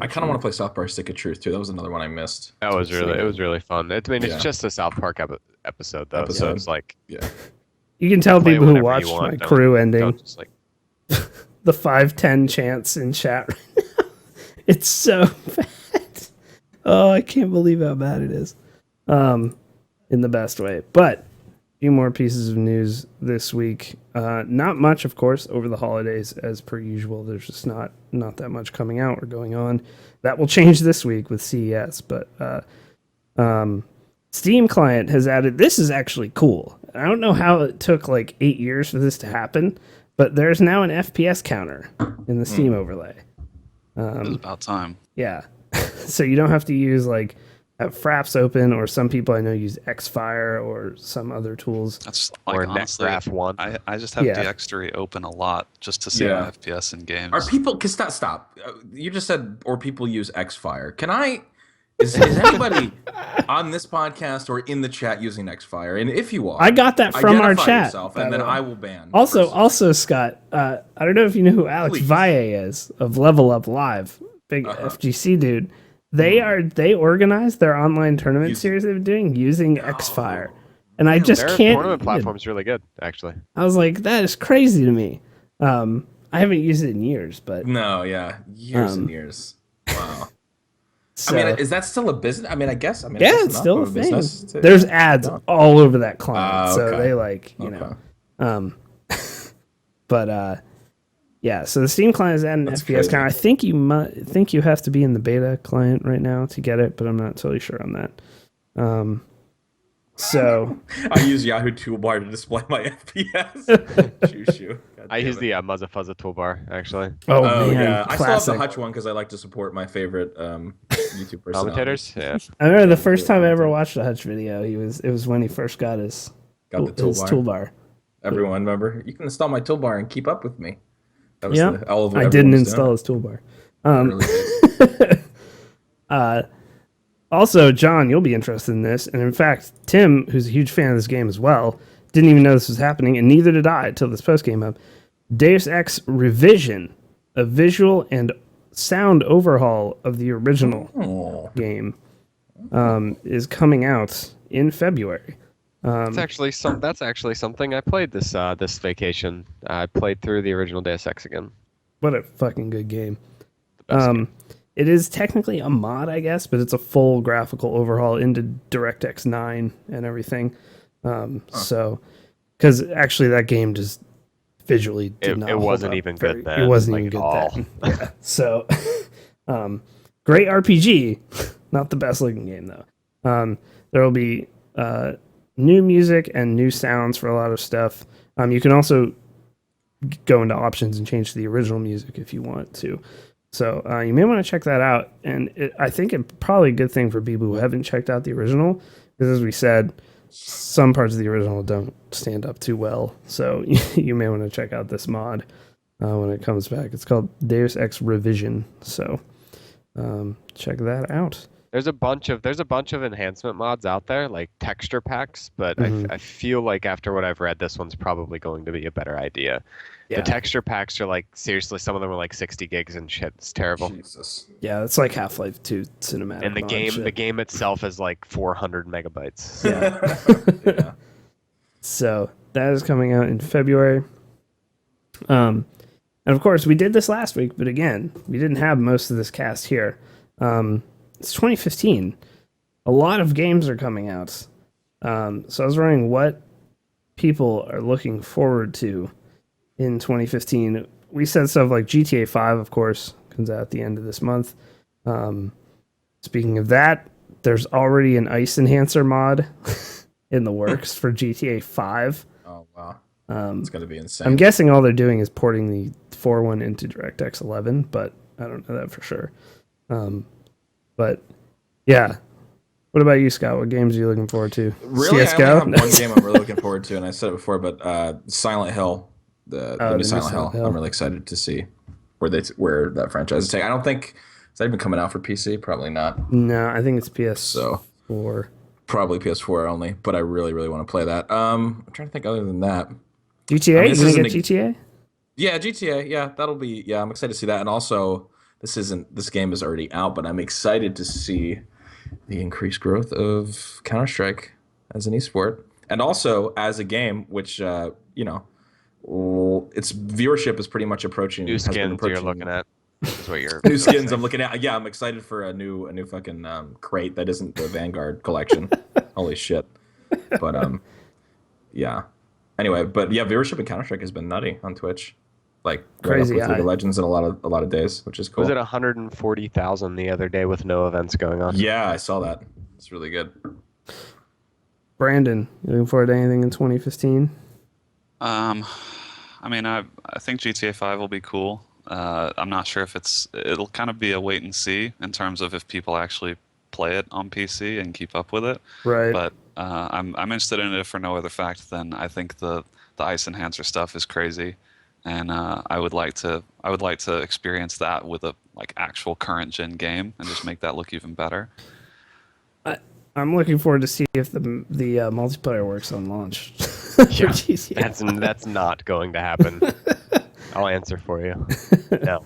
I kind of want to play South Park Stick of Truth too. That was another one I missed. It was really fun. It's just a South Park episode though. So it's like Yeah. You can tell play people who whenever watched you want. my Don't- crew ending don't just like the 5-10 chants in chat right now. It's so bad. Oh, I can't believe how bad it is. In the best way. But a few more pieces of news this week. Not much, of course, over the holidays as per usual. There's just not that much coming out or going on. That will change this week with CES, but Steam client has added, this is actually cool. I don't know how it took like 8 years for this to happen, but there's now an FPS counter in the Steam overlay. It was about time. Yeah. So you don't have to use like have Fraps open, or some people I know use Xfire or some other tools. That's or like honestly, NetGraph 1. I just have Yeah. DX3 open a lot just to see Yeah. my FPS in games. Are people? Cause stop. You just said, or people use Xfire. Can I? Is anybody on this podcast or in the chat using Xfire? And if you are, I got that from our identify chat, yourself, by and the then way. I will ban. Also, Scott, I don't know if you know who Alex Please. Valle is of Level Up Live, big FGC dude. They organize their online tournament series they've been doing using Xfire, and I just Their can't. tournament platform's really good, actually. I was like, that is crazy to me. I haven't used it in years, but No, yeah, years and years. Wow. so, I mean, is that still a business? I mean, I guess. I mean, yeah, that's it's enough still a of thing. business to- There's ads all over that client, so okay. they like know. But yeah. So the Steam client is at an FPS crazy. count. I think you have to be in the beta client right now to get it, but I'm not totally sure on that. So I use Yahoo Toolbar to display my FPS. Shoo. God I damn use it. the Muzza Toolbar, actually. oh Oh man, yeah, I still have classic. the Hutch one because I like to support my favorite YouTube personalities. Commentators? Yeah. I remember the first time I ever watched a Hutch video. It was when he first got his Got the his toolbar. toolbar. Everyone, remember? You can install my toolbar and keep up with me. That was Yeah, all of what I didn't everyone was install doing. his toolbar. I really did. Also, John, you'll be interested in this. And in fact, Tim, who's a huge fan of this game as well, didn't even know this was happening, and neither did I until this post came up. Deus Ex Revision, a visual and sound overhaul of the original game, is coming out in February. That's actually something I played this vacation. I played through the original Deus Ex again. What a fucking good game. The best game. It is technically a mod, I guess, but it's a full graphical overhaul into DirectX 9 and everything. So, because actually that game just visually did not. It wasn't hold up even good then. It wasn't like, even good at all. then. Yeah. So, great RPG, not the best looking game though. There will be new music and new sounds for a lot of stuff. You can also go into options and change to the original music if you want to. So you may want to check that out. And I think it's probably a good thing for people who haven't checked out the original, because as we said, some parts of the original don't stand up too well. So you may want to check out this mod when it comes back. It's called Deus Ex Revision. So check that out. There's a bunch of enhancement mods out there, like texture packs, but I feel like after what I've read, this one's probably going to be a better idea. Yeah. The texture packs are like, seriously, some of them are like 60 gigs and shit. It's terrible. Jesus. Yeah, it's like Half-Life 2 cinematic. And mod the game itself is like 400 megabytes. Yeah. So that is coming out in February. And of course, we did this last week, but again, we didn't have most of this cast here. It's 2015. A lot of games are coming out. So I was wondering what people are looking forward to in 2015. We said stuff like GTA 5, of course, comes out at the end of this month. Speaking of that, there's already an ice enhancer mod in the works for GTA 5. Oh wow. It's gonna be insane. I'm guessing all they're doing is porting the 4.1 into DirectX 11, but I don't know that for sure. But yeah, what about you, Scott? What games are you looking forward to? Really, CS:GO? I only have one game I'm really looking forward to, and I said it before, but Silent Hill, the new Silent Hill. I'm really excited to see where that franchise is taking. I don't think is that even coming out for PC. Probably not. No, I think it's PS4. So probably PS4 only. But I really, really want to play that. I'm trying to think other than that. GTA? I mean, You gonna get GTA? Yeah, GTA. Yeah, that'll be. Yeah, I'm excited to see that, and also this game is already out, but I'm excited to see the increased growth of Counter-Strike as an esport, and also as a game, which its viewership is pretty much approaching. New skins you're looking at. Is what you're new skins I'm looking at. Yeah, I'm excited for a new fucking crate that isn't the Vanguard collection. Holy shit! But yeah. Anyway, but yeah, viewership in Counter-Strike has been nutty on Twitch. Like Crazy right up with League of Legends in a lot of days, which is cool. Was it 140,000 the other day with no events going on? Yeah, I saw that. It's really good. Brandon, you looking forward to anything in 2015? I mean, I think GTA 5 will be cool. I'm not sure if it'll kind of be a wait and see in terms of if people actually play it on PC and keep up with it. Right. But I'm interested in it for no other fact than I think the ice enhancer stuff is crazy. And I would like to experience that with a actual current gen game and just make that look even better. I'm looking forward to see if the multiplayer works on launch. Yeah, that's not going to happen. I'll answer for you. No.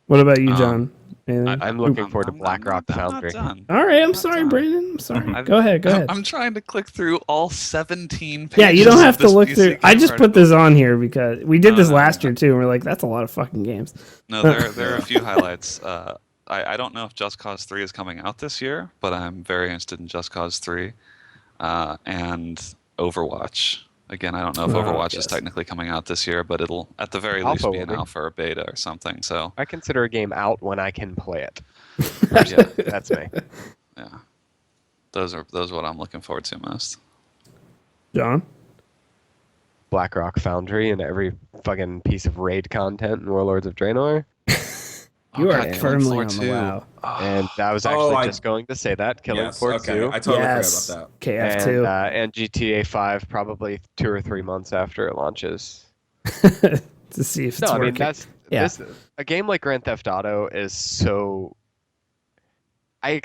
What about you, John? I'm looking forward to BlackRock Foundry. All right, I'm sorry, Brandon. I'm sorry. Go ahead. I'm trying to click through all 17 pages. Yeah, you don't have of to this look PC through. I just article. put this on here because we did this last year too, and we're like, that's a lot of fucking games. No, there are a few highlights. I don't know if Just Cause 3 is coming out this year, but I'm very interested in Just Cause 3 and Overwatch. Again, I don't know if Overwatch is technically coming out this year, but it'll at the very least be an alpha or beta or something. So I consider a game out when I can play it. yeah, That's me. yeah. Those are what I'm looking forward to most. John? BlackRock Foundry and every fucking piece of raid content in Warlords of Draenor. You are God, firmly Killing on Floor the 2. wow. And I was actually just going to say that. Killing Floor 2. I totally Yes. forgot about KF2. And GTA 5 probably 2 or 3 months after it launches. to see if it's No, I working. mean this a game like Grand Theft Auto is so. I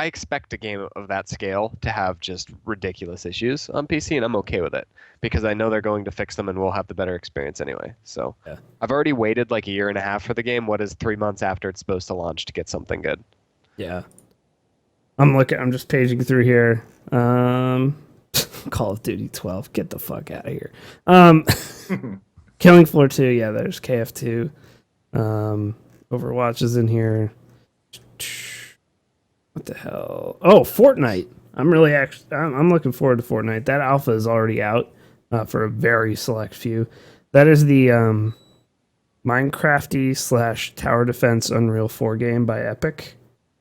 expect a game of that scale to have just ridiculous issues on PC, and I'm okay with it because I know they're going to fix them, and we'll have the better experience anyway. So Yeah. I've already waited like a year and a half for the game. What is 3 months after it's supposed to launch to get something good? Yeah. I'm just paging through here. Call of Duty 12. Get the fuck out of here. Killing Floor 2. Yeah, there's KF2. Overwatch is in here. What the hell? Oh, Fortnite. I'm looking forward to Fortnite. That alpha is already out for a very select few. That is the Minecrafty / Tower Defense Unreal 4 game by Epic.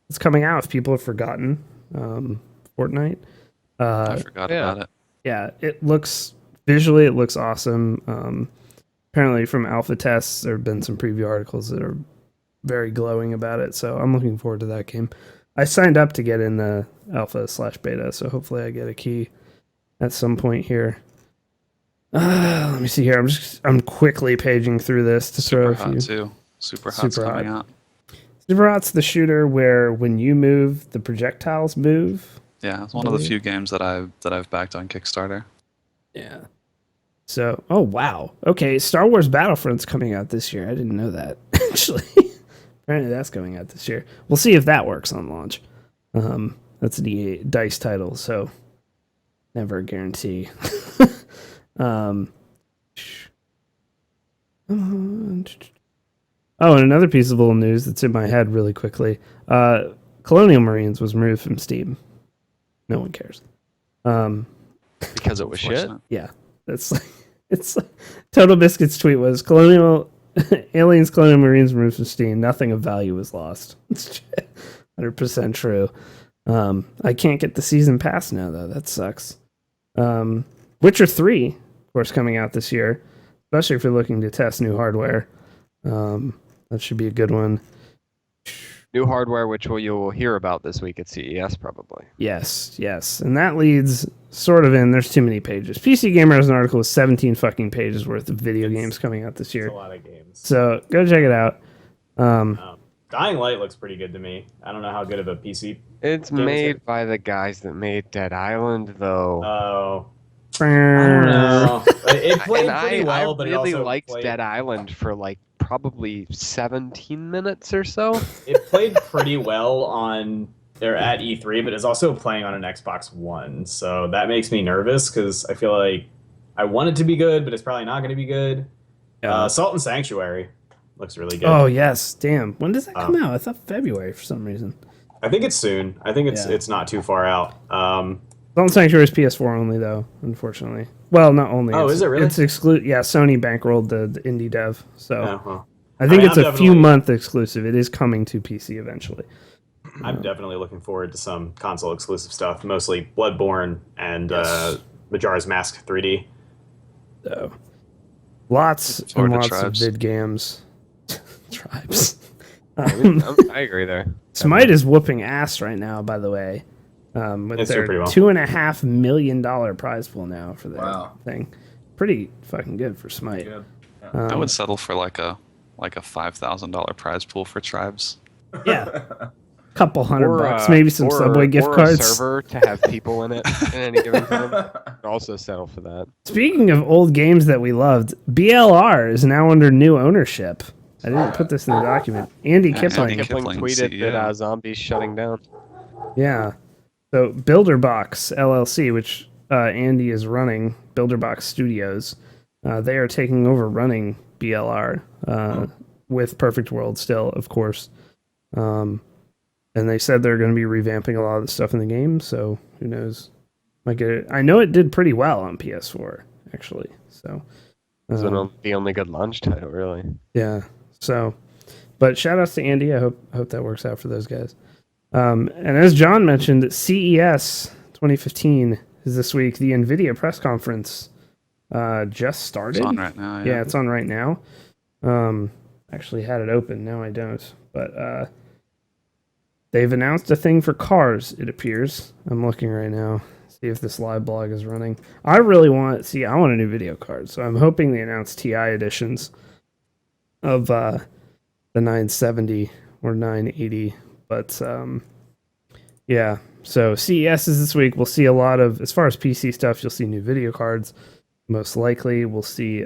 It's coming out if people have forgotten. Fortnite. I forgot about it. Yeah, it looks awesome. Apparently from alpha tests, there have been some preview articles that are very glowing about it. So I'm looking forward to that game. I signed up to get in the alpha / beta, so hopefully I get a key at some point here. Let me see here. I'm quickly paging through this to throw a Super hot few. too. Super hot's Super coming hot. out. Super Hot's the shooter where when you move, the projectiles move. Yeah, it's one of the few games that I've backed on Kickstarter. Yeah. So, oh wow. Okay, Star Wars Battlefront's coming out this year. I didn't know that actually. Apparently that's coming out this year. We'll see if that works on launch. That's a DICE title, so never a guarantee. Oh, and another piece of little news that's in my head really quickly. Colonial Marines was removed from Steam. No one cares. Because it was shit. Unfortunate. Yeah, it's like Total Biscuit's tweet was Aliens Colonial Marines removed from Steam. Nothing of value was lost. It's 100% true. I can't get the season pass now though. That sucks. Witcher 3, of course, coming out this year, especially if you're looking to test new hardware. That should be a good one. New hardware, which you'll hear about this week at CES probably. Yes. And that leads sort of in. There's too many pages. PC Gamer has an article with 17 fucking pages worth of video games coming out this It's year. a lot of games. So go check it out. Dying Light looks pretty good to me. I don't know how good of a PC. It's Game is made good. by the guys that made Dead Island, though. Oh, I don't know. It played And pretty well, I but really it also liked played, Dead Island for like probably 17 minutes or so. It played pretty well on there at E3, but it's also playing on an Xbox One, so that makes me nervous because I feel like I want it to be good, but it's probably not going to be good. Salt and Sanctuary looks really good. Oh yes, damn. When does that come out? I thought February for some reason. I think it's soon. I think it's not too far out. Salt and Sanctuary is PS4 only though, unfortunately. Well, not only. Oh, is it really? It's Yeah, Sony bankrolled the indie dev, so Yeah, well, I think mean, it's I'm a few month exclusive. It is coming to PC eventually. I'm definitely looking forward to some console exclusive stuff, mostly Bloodborne and Majora's Mask 3D. So, lots and Forward to lots of Tribes. vid games. Tribes. I agree there. Smite is whooping ass right now, by the way. With It's their doing pretty well. $2.5 million prize pool now for that Wow. thing. Pretty fucking good for Smite. Good. I would settle for like a $5,000 prize pool for Tribes. Yeah. Couple $100, Or, maybe some Subway gift or cards. a server to have people in it at any given time. I'd also settle for that. Speaking of old games that we loved, BLR is now under new ownership. I didn't put this in the document. Andy Yeah, Kipling. Andy Kipling Kipling, tweeted CEO. that zombies shutting down. Yeah. So Builderbox LLC, which Andy is running, Builderbox Studios, they are taking over running BLR with Perfect World still, of course. And they said they're going to be revamping a lot of the stuff in the game, so who knows? Might get it. I know it did pretty well on PS4, actually. So It's the only good launch title, really. yeah. So, but shout outs to Andy. I hope that works out for those guys. And as John mentioned, CES 2015 is this week. The NVIDIA press conference just started. It's on right now. Yeah, it's on right now. Actually had it open. Now I don't. But they've announced a thing for cars, it appears. I'm looking right now. See if this live blog is running. I want a new video card, so I'm hoping they announce TI editions of the 970 or 980. But yeah, so CES is this week. We'll see a lot of, as far as PC stuff, you'll see new video cards. Most likely, we'll see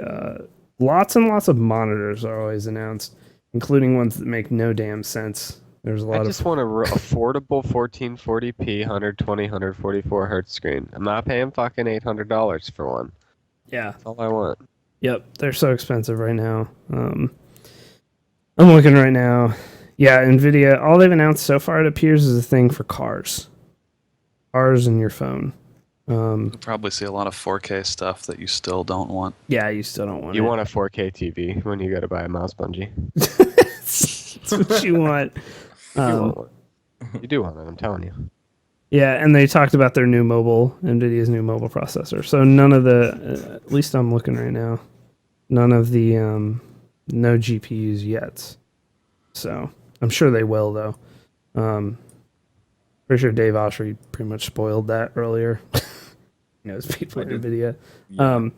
lots and lots of monitors are always announced, including ones that make no damn sense. There's a lot I just want a affordable 1440p 120 144 hertz screen. I'm not paying fucking $800 for one. yeah. That's all I want. Yep, they're so expensive right now. I'm looking right now. Yeah, Nvidia. All they've announced so far, it appears, is a thing for cars and your phone. You'll probably see a lot of 4K stuff that you still don't want. Yeah, you still don't want You it. want a 4K TV when you go to buy a mouse bungee. That's what you want. You want one. You do want it, I'm telling you. Yeah, and they talked about their new NVIDIA's new mobile processor. So none of the, at least I'm looking right now, none of the, no GPUs yet. So I'm sure they will, though. Pretty sure Dave Oshry pretty much spoiled that earlier. He knows people at NVIDIA. Yeah.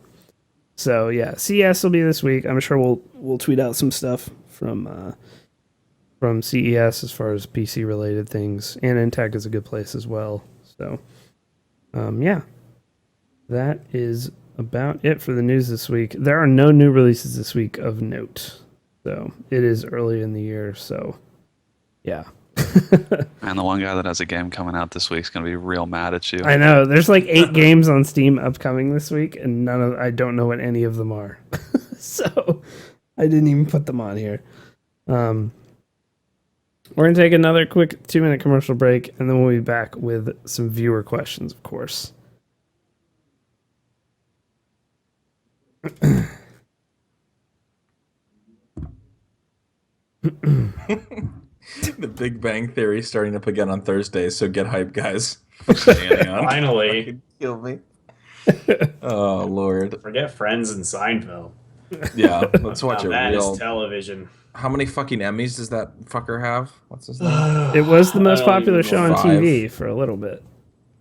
So yeah, CES will be this week. I'm sure we'll tweet out some stuff from CES as far as PC related things, and Intech is a good place as well. So yeah, that is about it for the news this week. There are no new releases this week of note, so it is early in the year. So yeah. And the one guy that has a game coming out this week is going to be real mad at you. I know. There's like 8 games on Steam upcoming this week, and I don't know what any of them are. So I didn't even put them on here. We're going to take another quick 2-minute commercial break, and then we'll be back with some viewer questions, of course. The Big Bang Theory starting up again on Thursdays, so get hyped, guys. Finally. Kill me. Oh, Lord. Forget Friends and Seinfeld. Yeah, let's watch Now a that real... is television. How many fucking Emmys does that fucker have? What's his name? It was the most I don't popular even show on know. 5. TV for a little bit.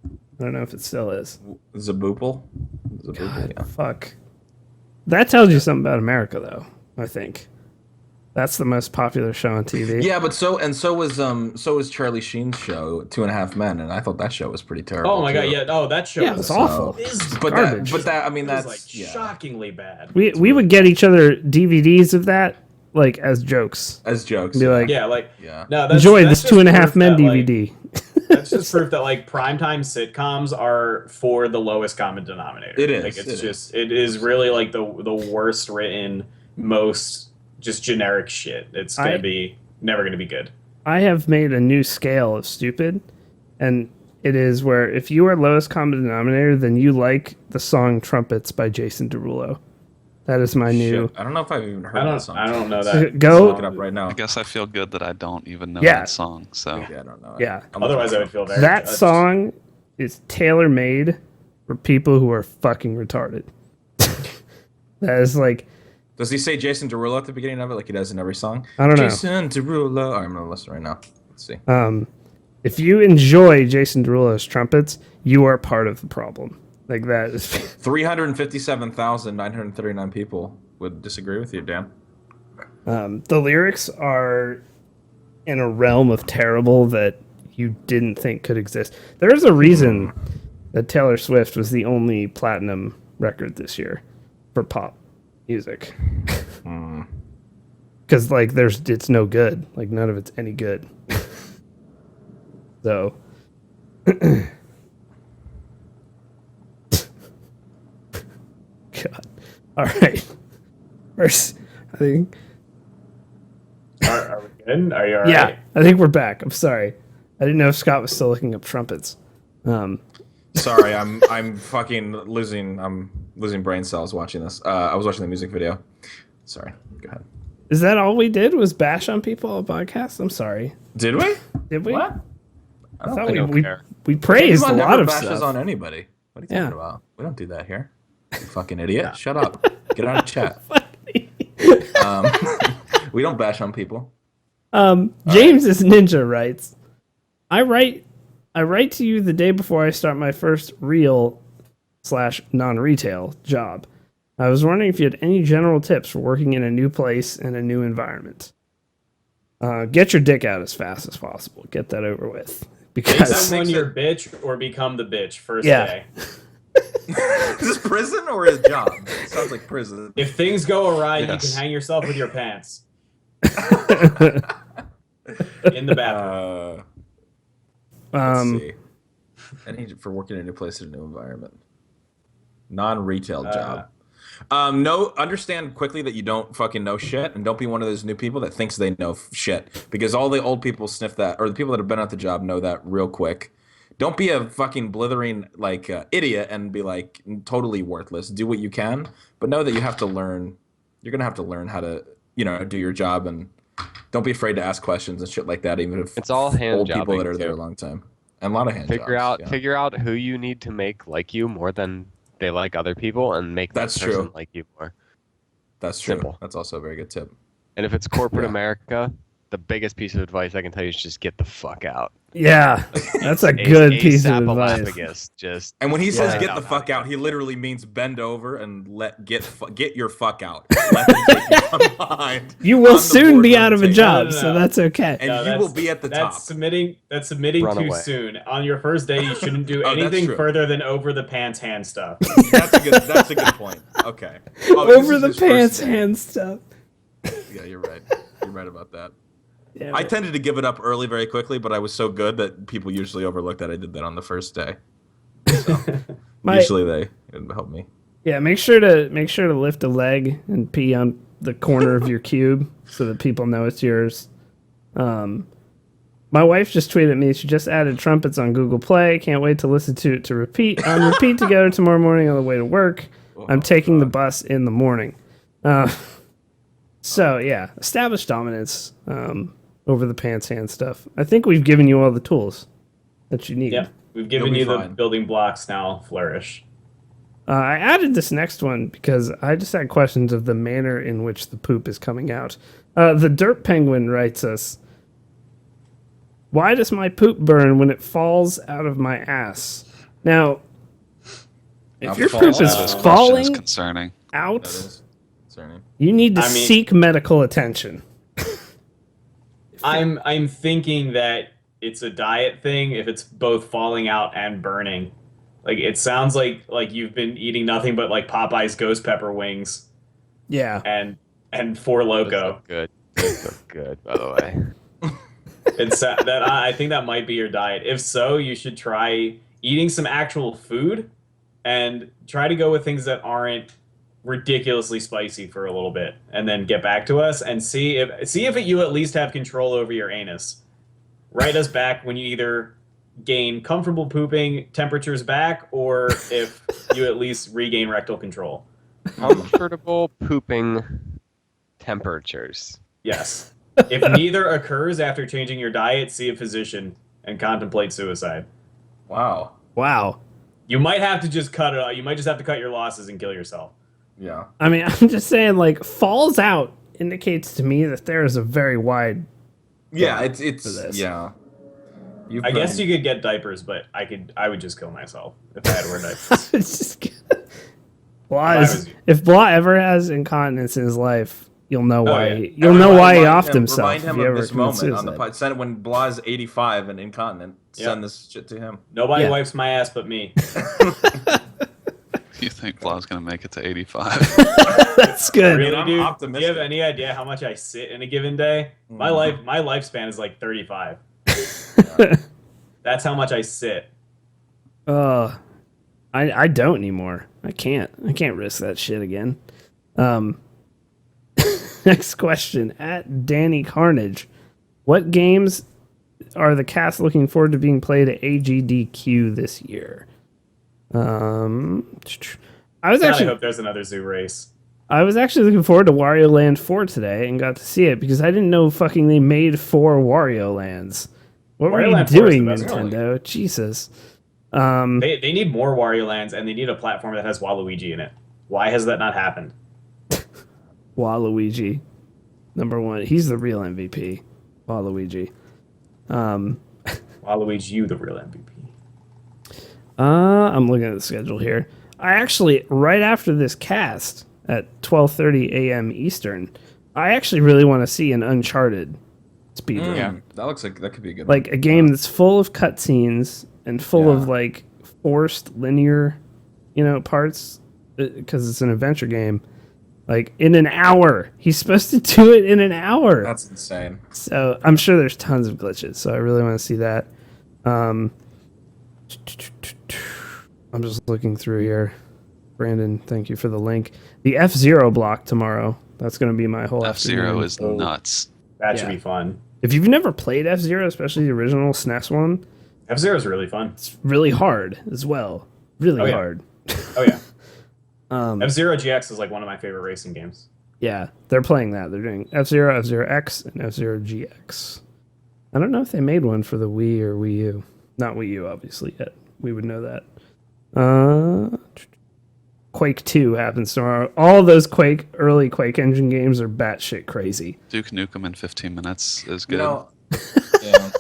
I don't know if it still is. Zaboople? God, Yeah. fuck. That tells you something about America, though, I think. That's the most popular show on TV. Yeah, but so was Charlie Sheen's show, 2.5 Men, and I thought that show was pretty terrible. Oh my god, too. yeah. Oh, that show Yeah, it was awful. is But Garbage. I mean, That's that's like shockingly bad. We would get each other DVDs of that, like, as jokes. as jokes. Be like, Yeah, like Yeah. no. enjoy that's this just 2.5 proof Men that, like, DVD. that's just proof that like primetime sitcoms are for the lowest common denominator. It is, Like it's it just it is really like the worst written, most just generic shit. It's gonna be never gonna be good. I have made a new scale of stupid, and it is where if you are lowest common denominator, then you like the song Trumpets by Jason Derulo. That is my new... Shit. I don't know if I've even heard I that don't song. I don't know So that. go- Look it up right now. I guess I feel good that I don't even know Yeah. that song. So Yeah, I don't know. Yeah. Otherwise, I would feel very. That judged. song is tailor-made for people who are fucking retarded. That is like... Does he say Jason Derulo at the beginning of it like he does in every song? I don't know. Jason Derulo. All right, I'm going to listen right now. Let's see. If you enjoy Jason Derulo's Trumpets, you are part of the problem. Like, that is... 357,939 people would disagree with you, Dan. The lyrics are in a realm of terrible that you didn't think could exist. There is a reason that Taylor Swift was the only platinum record this year for pop music. Because, like, it's no good. Like, none of it's any good. So... God. All right. First, I think... Are we good? Are you alright? Yeah, I think we're back. I'm sorry. I didn't know if Scott was still looking up trumpets. Sorry, I'm fucking losing. I'm losing brain cells watching this. I was watching the music video. Sorry. Go ahead. Is that all we did? Was bash on people on podcasts? I'm sorry. Did we? Did we? What? I thought I don't we care. praised a Amazon lot never of bashes stuff. on anybody. What are you Yeah. talking about? We don't do that here. You fucking idiot. Shut up. Get out of chat. We don't bash on people. James is Ninja writes, I write to you the day before I start my first real / non-retail job. I was wondering if you had any general tips for working in a new place and a new environment. Get your dick out as fast as possible. Get that over with. Make Because someone your bitch or become the bitch first Yeah. day. Is this prison or his job? It sounds like prison. If things go awry, you Yes. can hang yourself with your pants in the bathroom. Let's see. Any for working in a new place in a new environment. Non-retail job. No, understand quickly that you don't fucking know shit, and don't be one of those new people that thinks they know shit, because all the old people sniff that, or the people that have been at the job know that real quick. Don't be a fucking blithering like idiot and be like totally worthless. Do what you can, but know that you have to learn. You're gonna have to learn how to, do your job, and don't be afraid to ask questions and shit like that. Even if It's all hand old people jobbing, that are there a too. long time, and a lot of hand Figure jobs. Yeah. figure out who you need to make like you more than they like other people, and make that That's person true. like you more. That's true. Simple. That's also a very good tip. And if it's corporate Yeah. America, the biggest piece of advice I can tell you is just get the fuck out. yeah, that's a good piece of advice. Asapalapagus, just And when he says Yeah. "get the fuck out," he literally means bend over and get your fuck out. Let them take you from behind. You on will the soon be boardroom out of a table. job, No, no, so no. that's okay. And No, you that's- will be at the top. That's submitting Run too away. soon. On your first day, you shouldn't do Oh, that's anything true. further than over the pants hand stuff. That's a good point. Okay. Oh, this Over is the his first pants day. hand stuff. Yeah, you're right. You're right about that. Yeah, I tended to give it up early very quickly, but I was so good that people usually overlook that I did that on the first day. My- Usually they help me. Yeah, make sure to lift a leg and pee on the corner of your cube so that people know it's yours. My wife just tweeted at me. She just added trumpets on Google Play. Can't wait to listen to it to repeat on repeat together tomorrow morning on the way to work. I'm taking the bus in the morning. So yeah, establish dominance over the pants hand stuff. I think we've given you all the tools that you need. Yep, we've You'll given be you the fine. building blocks. Now flourish. I added this next one because I just had questions of the manner in which the poop is coming out. The Dirt Penguin writes us, why does my poop burn when it falls out of my ass? Now, if Now your falls poop out. is This question is falling concerning. out, That is concerning. you need to I mean- seek medical attention. I'm thinking that it's a diet thing. If it's both falling out and burning, like it sounds like you've been eating nothing but like Popeye's ghost pepper wings Yeah. and Four those Loko. look good. Those look good, by the way. It's that I think that might be your diet. If so, you should try eating some actual food and try to go with things that aren't ridiculously spicy for a little bit, and then get back to us and see if you at least have control over your anus. Write us back when you either gain comfortable pooping temperatures back, or if you at least regain rectal control. Comfortable pooping temperatures. Yes. If neither occurs after changing your diet, see a physician and contemplate suicide. Wow. Wow. You might have to just cut it off. You might just have to cut your losses and kill yourself. Yeah. I mean, I'm just saying, like, falls out indicates to me that there is a very wide. Yeah, for it's this. yeah. I guess you could get diapers, but I would just kill myself if I had to wear diapers. It's just Blah If I is, was you. if Blah ever has incontinence in his life, you'll know why. yeah. You'll know why he Remind offed him- himself. Remind if him he of ever this commits moment on the suicide. pod. Send when Blah's 85 and incontinent. Yeah. Send this shit to him. Nobody Yeah. wipes my ass but me. You think Blah's gonna make it to 85? That's good. Really, I'm dude? Do you optimistic. have any idea how much I sit in a given day? My lifespan is like 35. That's how much I sit. I don't anymore. I can't risk that shit again. Next question at Danny Carnage. What games are the cast looking forward to being played at AGDQ this year? I was God, I actually hope there's another zoo race. looking forward to Wario Land 4 today and got to see it because I didn't know fucking they made 4 Wario Lands. What were Wario you Land 4 is the doing, best Nintendo? Jesus. They need more Wario Lands, and they need a platform that has Waluigi in it. Why has that not happened? Waluigi, number 1. He's the real MVP. Waluigi. Waluigi, you the real MVP. I'm looking at the schedule here. I actually, right after this cast at 12:30 a.m. Eastern, I actually really want to see an Uncharted speedrun. Yeah. That looks like that could be a good Like one. a game that's full of cutscenes and full of Yeah. like forced linear, parts because it's an adventure game. Like in an hour, he's supposed to do it in an hour. That's insane. So I'm sure there's tons of glitches. So I really want to see that. I'm just looking through here. Brandon, thank you for the link. The F-Zero block tomorrow. That's going to be my whole F-Zero afternoon. is nuts. That should Yeah. be fun. If you've never played F-Zero, especially the original SNES one, F-Zero is really fun. it's really hard as well. Really Oh, yeah. hard. Oh yeah. Um, F-Zero GX is like one of my favorite racing games. Yeah, they're playing that. They're doing F-Zero, F-Zero X, and F-Zero GX. I don't know if they made one for the Wii or Wii U. Not Wii U, obviously, yet. We would know that. Quake 2 happens tomorrow. All of those early Quake engine games are batshit crazy. Duke Nukem in 15 minutes is You good. know, yeah.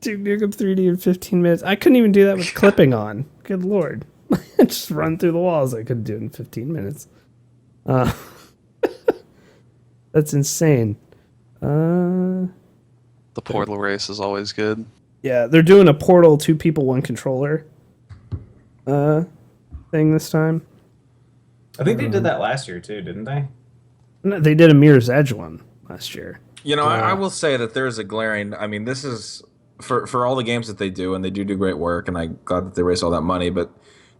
Duke Nukem 3D in 15 minutes. I couldn't even do that with clipping on. Good lord. Just run through the walls. I could do it in 15 minutes. That's insane. The Portal race is always good. Yeah, they're doing a Portal 2 people 1 controller thing this time. I think they did that last year too, didn't they? No, they did a Mirror's Edge one last year. You know, I will say that there's a glaring. I mean, this is for all the games that they do, and they do great work, and I'm glad that they raise all that money. But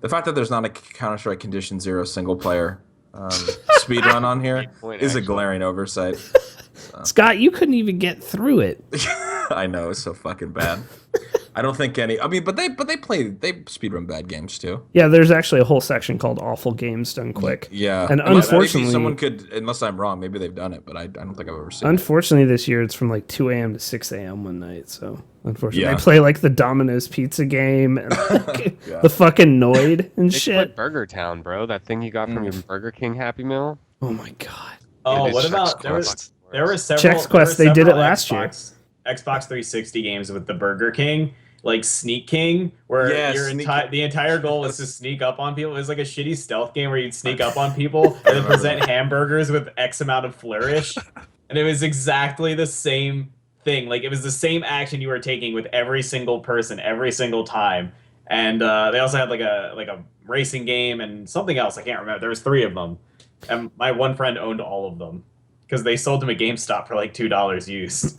the fact that there's not a Counter-Strike Condition Zero single player speed run on here is a glaring oversight. Scott, you couldn't even get through it. I know, it's so fucking bad. I don't think any. I mean, but they speedrun bad games too. Yeah, there's actually a whole section called Awful Games Done Quick. Yeah, And Unless- unfortunately- maybe someone could. Unless I'm wrong, maybe they've done it, but I don't think I've ever seen it. Unfortunately, this year it's from like 2 a.m. to 6 a.m. one night. So, unfortunately, Yeah. they play like the Domino's Pizza game and like, Yeah. the fucking Noid and They shit. put Burger Town, bro. That thing you got from your Burger King Happy Meal. Oh my god. Oh, Dude, what Chex about there Quest. were several Chex Quest, they did it last year. Xbox 360 games with the Burger King, like Sneak King, where Yeah, your Sneak- the entire goal was to sneak up on people. It was like a shitty stealth game where you'd sneak up on people and then present hamburgers with X amount of flourish, and it was exactly the same thing. Like it was the same action you were taking with every single person every single time. And they also had like a racing game and something else I can't remember. There was 3 of them, and my one friend owned all of them because they sold them at GameStop for like $2 used.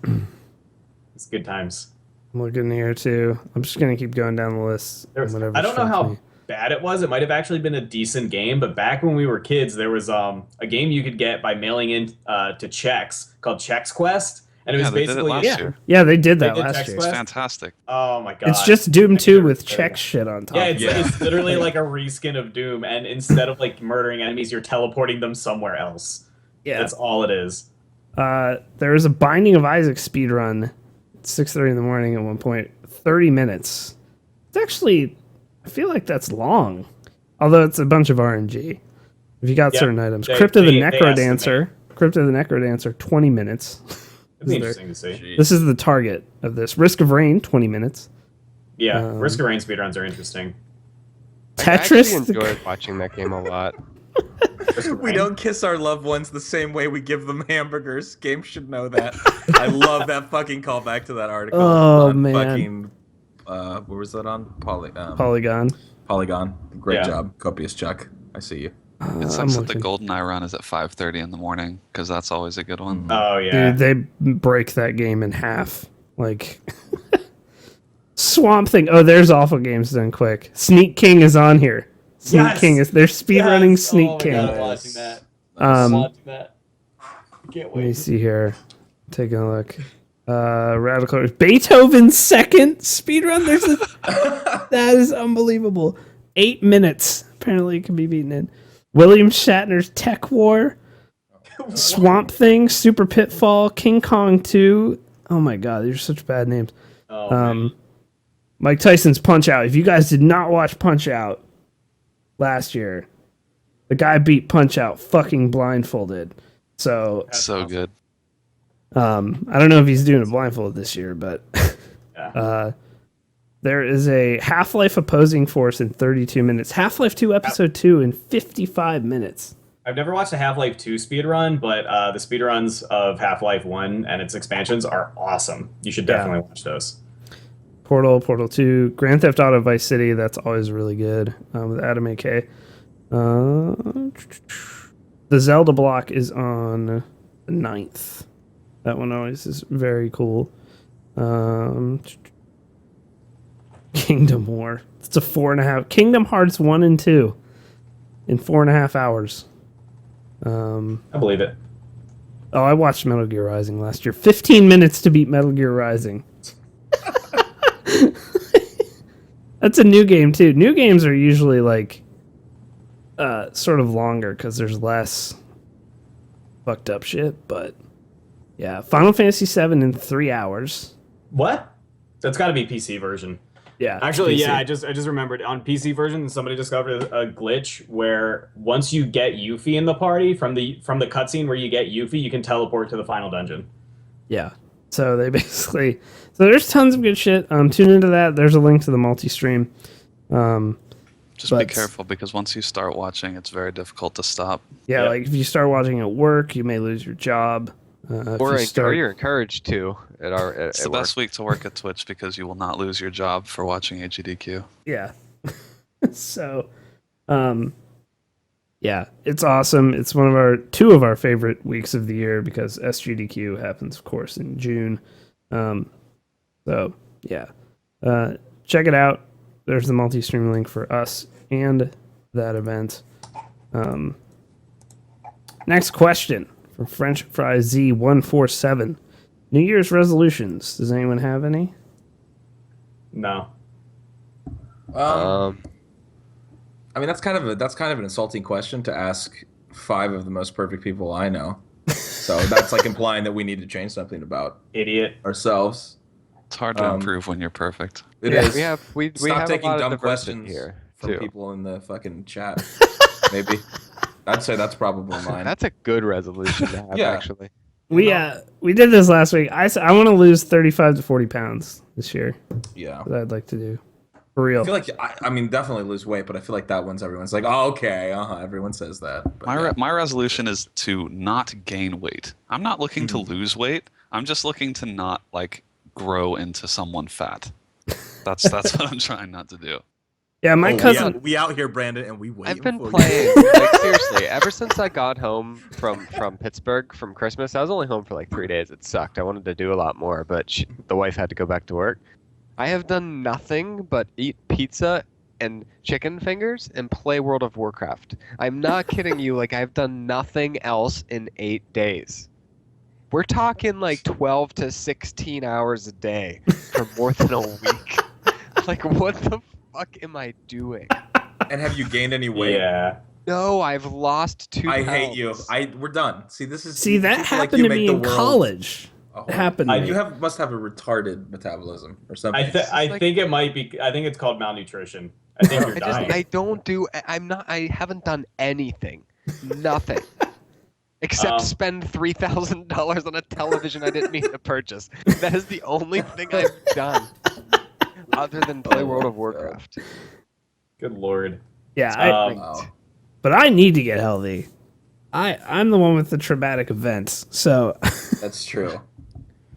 It's good times. I'm looking here too. I'm just gonna keep going down the list. I don't know strikes how me. bad it was. It might have actually been a decent game, but back when we were kids, there was a game you could get by mailing in to Chex called Chex Quest, and it was Yeah, they did it basically last year. Yeah, they did that They did last Chex year. Quest? Fantastic. oh my god, It's just Doom I 2 never with played check it. shit on top. Yeah, it's, Yeah. it's literally like a reskin of Doom, and instead of like murdering enemies, you're teleporting them somewhere else. Yeah. That's all it is. There is a Binding of Isaac speedrun at 6:30 in the morning at one point. 30 minutes. It's actually, I feel like that's long. Although it's a bunch of RNG. If you got Yeah, certain items. they- Crypt of the they Necrodancer. Crypt of the Necrodancer, 20 minutes. It'd be Is there- interesting to see. This is the target of this. Risk of Rain, 20 minutes. Yeah, Risk of Rain speedruns are interesting. I Tetris. actually enjoyed watching that game a lot. Risk of We Rain. don't kiss our loved ones the same way we give them hamburgers. Games should know that. I love that fucking callback to that article. Oh, on man. Fucking, where was that on? Polygon. Polygon. Great Yeah. job, Copious Chuck. I see you. It I'm sucks that the looking. GoldenEye run is at 5:30 in the morning because that's always a good one. Oh yeah. Dude, they break that game in half. Like Swamp Thing. Oh, there's Awful Games Done Quick. Sneak King is on here. Sneak Yes! King is they're speedrunning Yes! Sneak oh my King. God, I'm watching that. Um, watching that. I can't Let me wait. see here. Taking a look. Radical Beethoven's second speedrun. There's a that is unbelievable. 8 minutes. Apparently it can be beaten in. William Shatner's Tech War. Swamp Thing, Super Pitfall, King Kong 2. Oh my god, these are such bad names. Oh, man. Mike Tyson's Punch Out. If you guys did not watch Punch Out last year, the guy beat Punch Out fucking blindfolded. So So good. I don't know if he's doing it blindfolded this year, but Yeah. There is a Half-Life opposing force in 32 minutes. Half-Life 2 Episode 2 in 55 minutes. I've never watched a Half-Life 2 speedrun, but the speedruns of Half-Life 1 and its expansions are awesome. You should definitely watch those. Portal 2, Grand Theft Auto Vice City, that's always really good with Adam AK. The Zelda block is on the 9th. That one always is very cool. Kingdom War. It's a 4.5. Kingdom Hearts 1 and 2 in 4.5 hours. I believe it. Oh, I watched Metal Gear Rising last year. 15 minutes to beat Metal Gear Rising. That's a new game too. New games are usually like sort of longer because there's less fucked up shit. But yeah, Final Fantasy VII in 3 hours. What? That's got to be PC version. Yeah, Actually, PC. yeah, I just remembered on PC version somebody discovered a glitch where once you get Yuffie in the party from the cutscene where you get Yuffie, you can teleport to the final dungeon. Yeah. So they basically, so there's tons of good shit. Tune into that. There's a link to the multi-stream. Just be careful because once you start watching, it's very difficult to stop. Yeah, like if you start watching at work, you may lose your job. Or you're encouraged to It's the best week to work at Twitch because you will not lose your job for watching AGDQ. Yeah. So, yeah, it's awesome. It's two of our favorite weeks of the year because SGDQ happens, of course, in June. So yeah, check it out. There's the multi-stream link for us and that event. Next question from French Fry Z147. New Year's resolutions. Does anyone have any? No. I mean, that's kind of an insulting question to ask 5 of the most perfect people I know. So that's like implying that we need to change something about Idiot. ourselves. It's hard to improve when you're perfect. It is. We Stop have taking a lot dumb of diversity questions here from too. people in the fucking chat. Maybe. I'd say that's probably mine. That's a good resolution to have, Yeah. actually. We did this last week. I want to lose 35 to 40 pounds this year. Yeah. That I'd like to do. For real. I feel like I mean definitely lose weight, but I feel like that one's everyone's like, oh, okay, everyone says that. But My resolution is to not gain weight. I'm not looking to lose weight. I'm just looking to not like grow into someone fat. That's what I'm trying not to do. Yeah, my cousin. we out here, Brandon, and we wait. I've been playing, like, seriously, ever since I got home from Pittsburgh from Christmas. I was only home for like 3 days. It sucked. I wanted to do a lot more, but the wife had to go back to work. I have done nothing but eat pizza and chicken fingers and play World of Warcraft. I'm not kidding you. Like, I've done nothing else in 8 days. We're talking like 12 to 16 hours a day for more than a week. Like, what the fuck am I doing? And have you gained any weight? Yeah. No, I've lost 2 pounds. I hate you. We're done. See, this is That people like happened you to make me the in world college. a It happened to me. You must have a retarded metabolism or something. I think it might be. I think it's called malnutrition. I think you're dying. I haven't done anything. Nothing. Except spend $3,000 on a television I didn't mean to purchase. That is the only thing I've done. Other than play World of Warcraft. Good lord. Yeah, but I need to get healthy. I'm the one with the traumatic events, so That's true.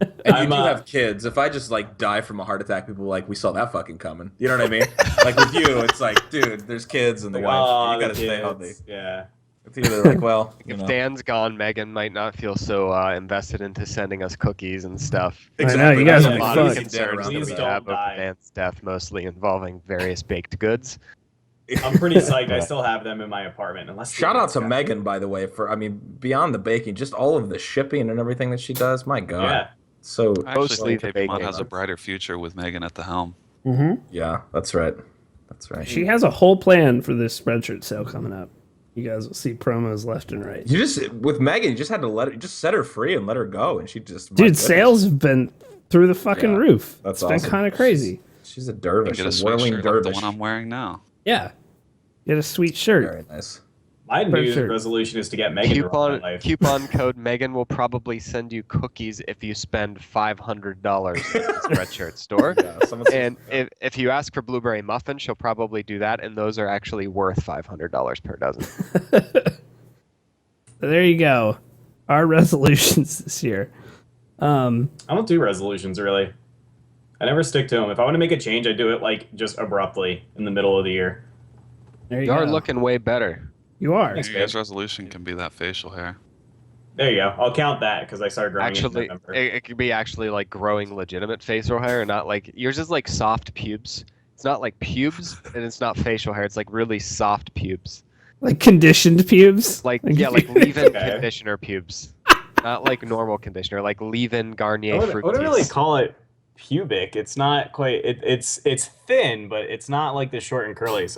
And you do have kids. If I just like die from a heart attack, people are like, we saw that fucking coming. You know what I mean? Like with you, it's like, dude, there's kids and the wife. You gotta stay healthy. Yeah. It's either like, well, If Dan's gone, Megan might not feel so invested into sending us cookies and stuff. exactly. I know, you guys There's are a lot fucked. of concerns that Please we don't have over die. Dan's death, mostly involving various baked goods. I'm pretty psyched. I still have them in my apartment. Unless Shout out to Megan, by the way, for beyond the baking, just all of the shipping and everything that she does. My God. Yeah. So I actually Mostly think the KBMOD baking. has a brighter future with Megan at the helm. yeah, that's right. That's right. she has a whole plan for this Spreadshirt sale coming up. You guys will see promos left and right. You just with Megan, you just had to just set her free and let her go, and she just my Dude, goodness. sales have been through the fucking Yeah, roof. that's It's awesome. been kind of crazy. She's a dervish, Get a a whirling sweatshirt like the dervish. one I'm wearing now. Yeah. Get a sweet shirt. Very nice. My New For Year's sure. resolution is to get Megan to run my life. Coupon code Megan will probably send you cookies if you spend $500 at the Spreadshirt store. Yeah, And if you ask for blueberry muffin, she'll probably do that, and those are actually worth $500 per dozen. There you go. Our resolutions this year. I don't do resolutions really. I never stick to them. If I want to make a change, I do it like just abruptly in the middle of the year. There You are looking way better. You are. Thanks, New Year's babe. resolution can be that facial hair. There you go. I'll count that because I started growing in Actually, November. it could be actually like growing legitimate facial hair, and not like yours is like soft pubes. It's not like pubes, and it's not facial hair. It's like really soft pubes. Like conditioned pubes. Like if yeah, you- like leave-in Okay. conditioner pubes. Not like normal conditioner, like leave-in Garnier I Fructis. wouldn't really call it pubic. It's not quite. It's thin, but it's not like the short and curlies.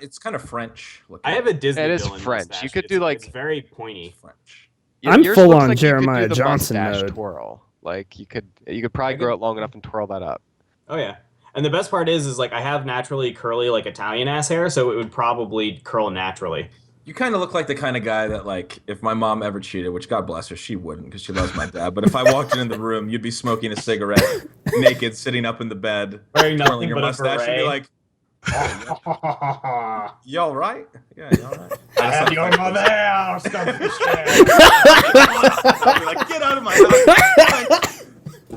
It's kind of French looking. I have a Disney. It is villain French. mustache. You could It's- do, like- It's very pointy. French. I'm Yours full looks on like you could do Jeremiah the Johnson mustache mode. twirl. Like you could probably grow it long enough and twirl that up. Oh yeah. And the best part is like I have naturally curly like Italian ass hair, so it would probably curl naturally. You kind of look like the kind of guy that, like, if my mom ever cheated, which God bless her, she wouldn't because she loves my dad. But if I walked in the room, you'd be smoking a cigarette, naked, sitting up in the bed, Wearing twirling nothing your but a mustache, and be beret. like, "You all right? Yeah, you all right?" I have your mother house. I'd be like, "Get out of my house,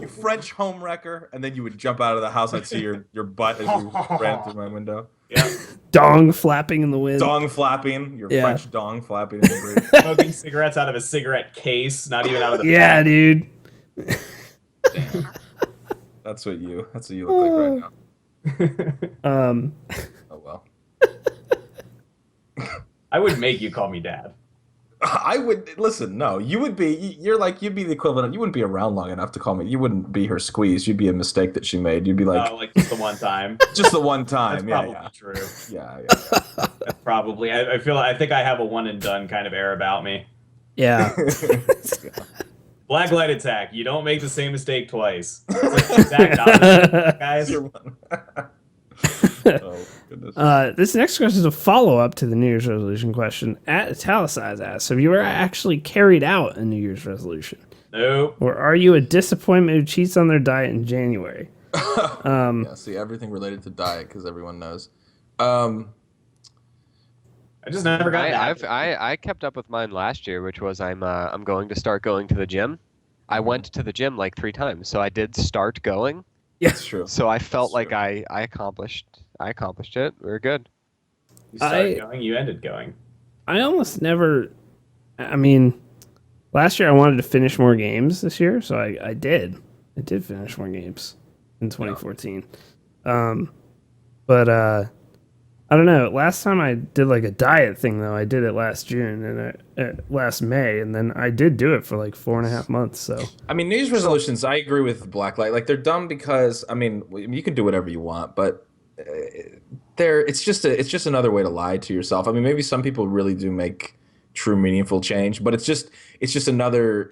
you French homewrecker!" And then you would jump out of the house. I'd see your butt as you ran through my window. Yeah. Dong flapping in the wind. Dong flapping, your Yeah. French dong flapping in the breeze. Smoking cigarettes out of a cigarette case, not even out of the Yeah, dude. That's what you look like right now. Um, Oh well. I would make you call me dad. I would listen. No, you would be. You'd be the equivalent of. You wouldn't be around long enough to call me. You wouldn't be her squeeze. You'd be a mistake that she made. You'd be like Like just the one time. just the one That's time. probably Yeah, true. yeah. That's probably. I think I have a one and done kind of air about me. yeah. Black light attack. You don't make the same mistake twice. It's like the exact opposite, guys. Oh goodness. This next question is a follow up to the New Year's resolution question. At Italicized asks, have you ever actually carried out a New Year's resolution? Nope. Or are you a disappointment who cheats on their diet in January? Yeah. See everything related to diet because everyone knows. I just never got that. I kept up with mine last year, which was I'm going to start going to the gym. I went to the gym like 3 times, so I did start going. It's true. So I felt That's like true. I accomplished it. We were good. You started going, you ended going. I almost never. I mean, last year I wanted to finish more games this year, so I did. I did finish more games in 2014. But I don't know. Last time I did like a diet thing though, I did it last June and last May, and then I did do it for like 4.5 months. So I mean, New Year's resolutions. I agree with Blacklight. Like they're dumb because I mean, you can do whatever you want, but it's just another way to lie to yourself. I mean, maybe some people really do make true meaningful change, but it's just another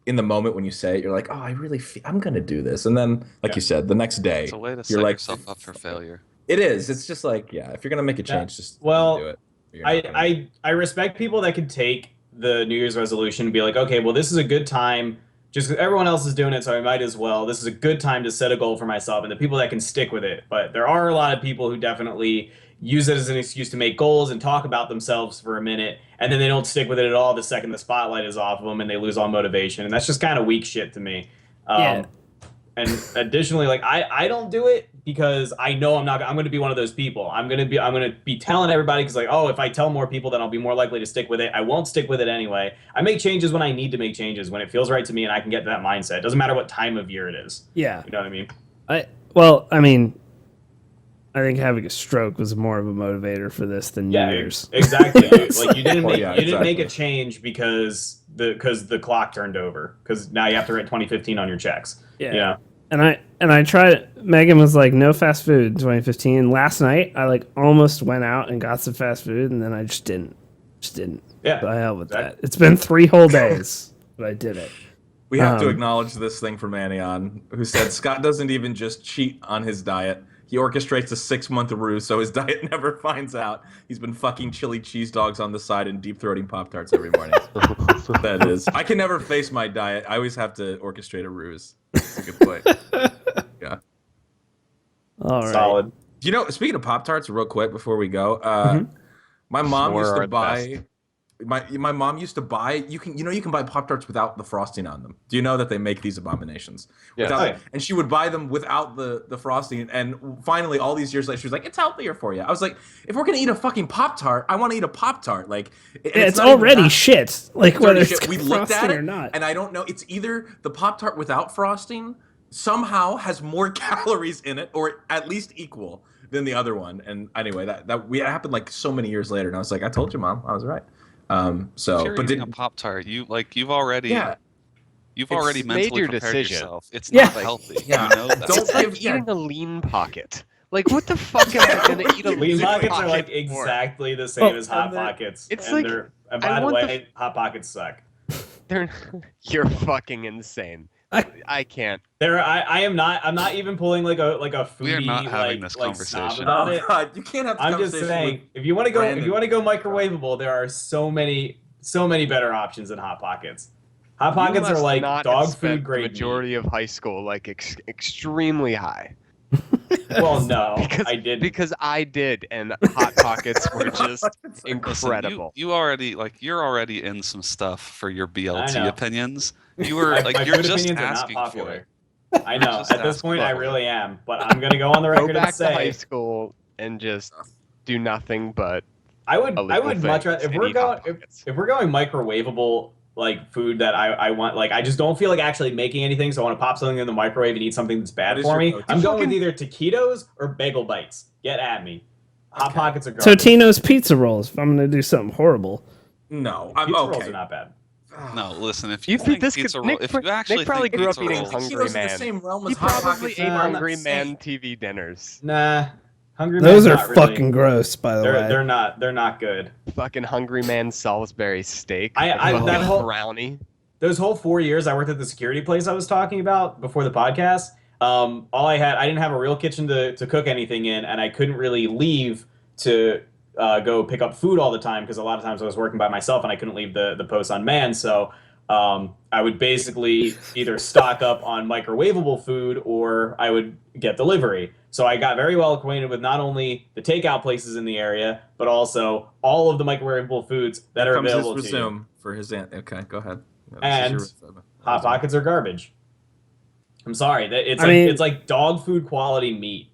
in the moment when you say it, you're like, oh, I really feel I'm gonna do this, and then like you said, the next day It's a way to you're set like, yourself up for failure. It is. It's just like, yeah, if you're gonna make a change, just Well, do it. You're not gonna- I respect people that can take the New Year's resolution and be like, okay, well, this is a good time. Just 'cause everyone else is doing it, so I might as well. This is a good time to set a goal for myself, and the people that can stick with it. But there are a lot of people who definitely use it as an excuse to make goals and talk about themselves for a minute, and then they don't stick with it at all the second the spotlight is off of them, and they lose all motivation. And that's just kind of weak shit to me. Yeah. And additionally, like I don't do it because I know I'm going to be one of those people. I'm going to be telling everybody because like, oh, if I tell more people, then I'll be more likely to stick with it. I won't stick with it anyway. I make changes when I need to make changes, when it feels right to me, and I can get that mindset. It doesn't matter what time of year it is. yeah, You know what I mean? I think having a stroke was more of a motivator for this than New Year's. Exactly. Like you didn't Well, make yeah, you didn't make exactly. a change because the clock turned over, because now you have to write 2015 on your checks. Yeah. You know? And I tried. Megan was like, "No fast food in 2015." Last night, I like almost went out and got some fast food, and then I just didn't. Yeah. So I hell with Exactly. that. It's been 3 whole days, but I did it. We have to Um, acknowledge this thing from Anion, who said Scott doesn't even just cheat on his diet. He orchestrates a 6-month ruse so his diet never finds out. He's been fucking chili cheese dogs on the side and deep throating Pop-Tarts every morning. That is. I can never face my diet. I always have to orchestrate a ruse. That's a good point. Yeah. All right. Solid. You know, speaking of Pop-Tarts, real quick before we go, my mom S'more used are to the buy. best. My mom used to buy. You can buy Pop-Tarts without the frosting on them. Do you know that they make these abominations? Yes. Without, Oh, yeah. And she would buy them without the frosting. And finally, all these years later, she was like, "It's healthier for you." I was like, "If we're gonna eat a fucking Pop-Tart, I want to eat a Pop-Tart." Like, and It's not even already that- shit. Like it's whether already it's shit. We got looked at frosting it, or not. and I don't know. It's either the Pop-Tart without frosting somehow has more calories in it, or at least equal than the other one. And anyway, that happened like so many years later, and I was like, "I told you, Mom, I was right." If you're But eating a Pop-Tart, you've already yeah, you've It's already made mentally your prepared decision. yourself. It's Yeah. not healthy. Yeah. You know that. Don't It's like give- yeah. eating a lean pocket. Like, what the fuck am I gonna eat a Lean lean Pockets pocket are like for? exactly the same Oh, as Hot and they're- Pockets. it's and like, and I by the want the way, Hot Pockets suck. They're, you're fucking insane. I can't. I'm not even pulling like a foodie We are not having this like snob conversation. about Oh it. God, you can't have. This I'm just conversation saying, with- if you want to go Brandon. microwavable, there are so many better options than Hot Pockets. Hot You Pockets are must like not dog have spent food grade the majority of high school like extremely high. meat. Well, no, Because, I didn't. because I did, and Hot Pockets were just Listen, incredible. you already you're already in some stuff for your I BLT know. opinions. You were my you're food just opinions are not asking for popular. it. I know. Just At this asking point, I for it. really am. But I'm gonna go on the Go record and back to high say school and just do nothing but I would illegal much rather things if we're and eat Hot going Pockets. if we're going microwavable like food that I want, like I just don't feel like actually making anything, so I want to pop something in the microwave and eat something that's bad What is for your me. go-to? I'm going with Fucking- either taquitos or bagel bites. Get at me. Hot Okay. Pockets are garbage. Totino's pizza rolls. If I'm gonna do something horrible, No, I'm Pizza rolls okay. are not bad. No, listen. If You you think think this pizza could- roll, Nick if pr- you actually Nick probably think grew up pizza eating rolls, Hungry Taquitos in the Man. same realm He as Hot probably Pockets. ate I'm not Hungry Man saying- TV dinners. Nah, Hungry those Man's are not really- fucking gross. By the way, They're not good. Fucking Hungry Man Salisbury steak. I- fucking that whole- brownie. Those whole 4 years I worked at the security place I was talking about before the podcast, I didn't have a real kitchen to cook anything in, and I couldn't really leave to go pick up food all the time because a lot of times I was working by myself and I couldn't leave the post unmanned. So I would basically either stock up on microwavable food or I would get delivery. So I got very well acquainted with not only the takeout places in the area, but also all of the microwavable foods that are Comes available his to you. resume for his aunt. Okay, go ahead. Yeah, And this is your resume. Hot Pockets are garbage. I'm sorry. I mean- It's like dog food quality meat.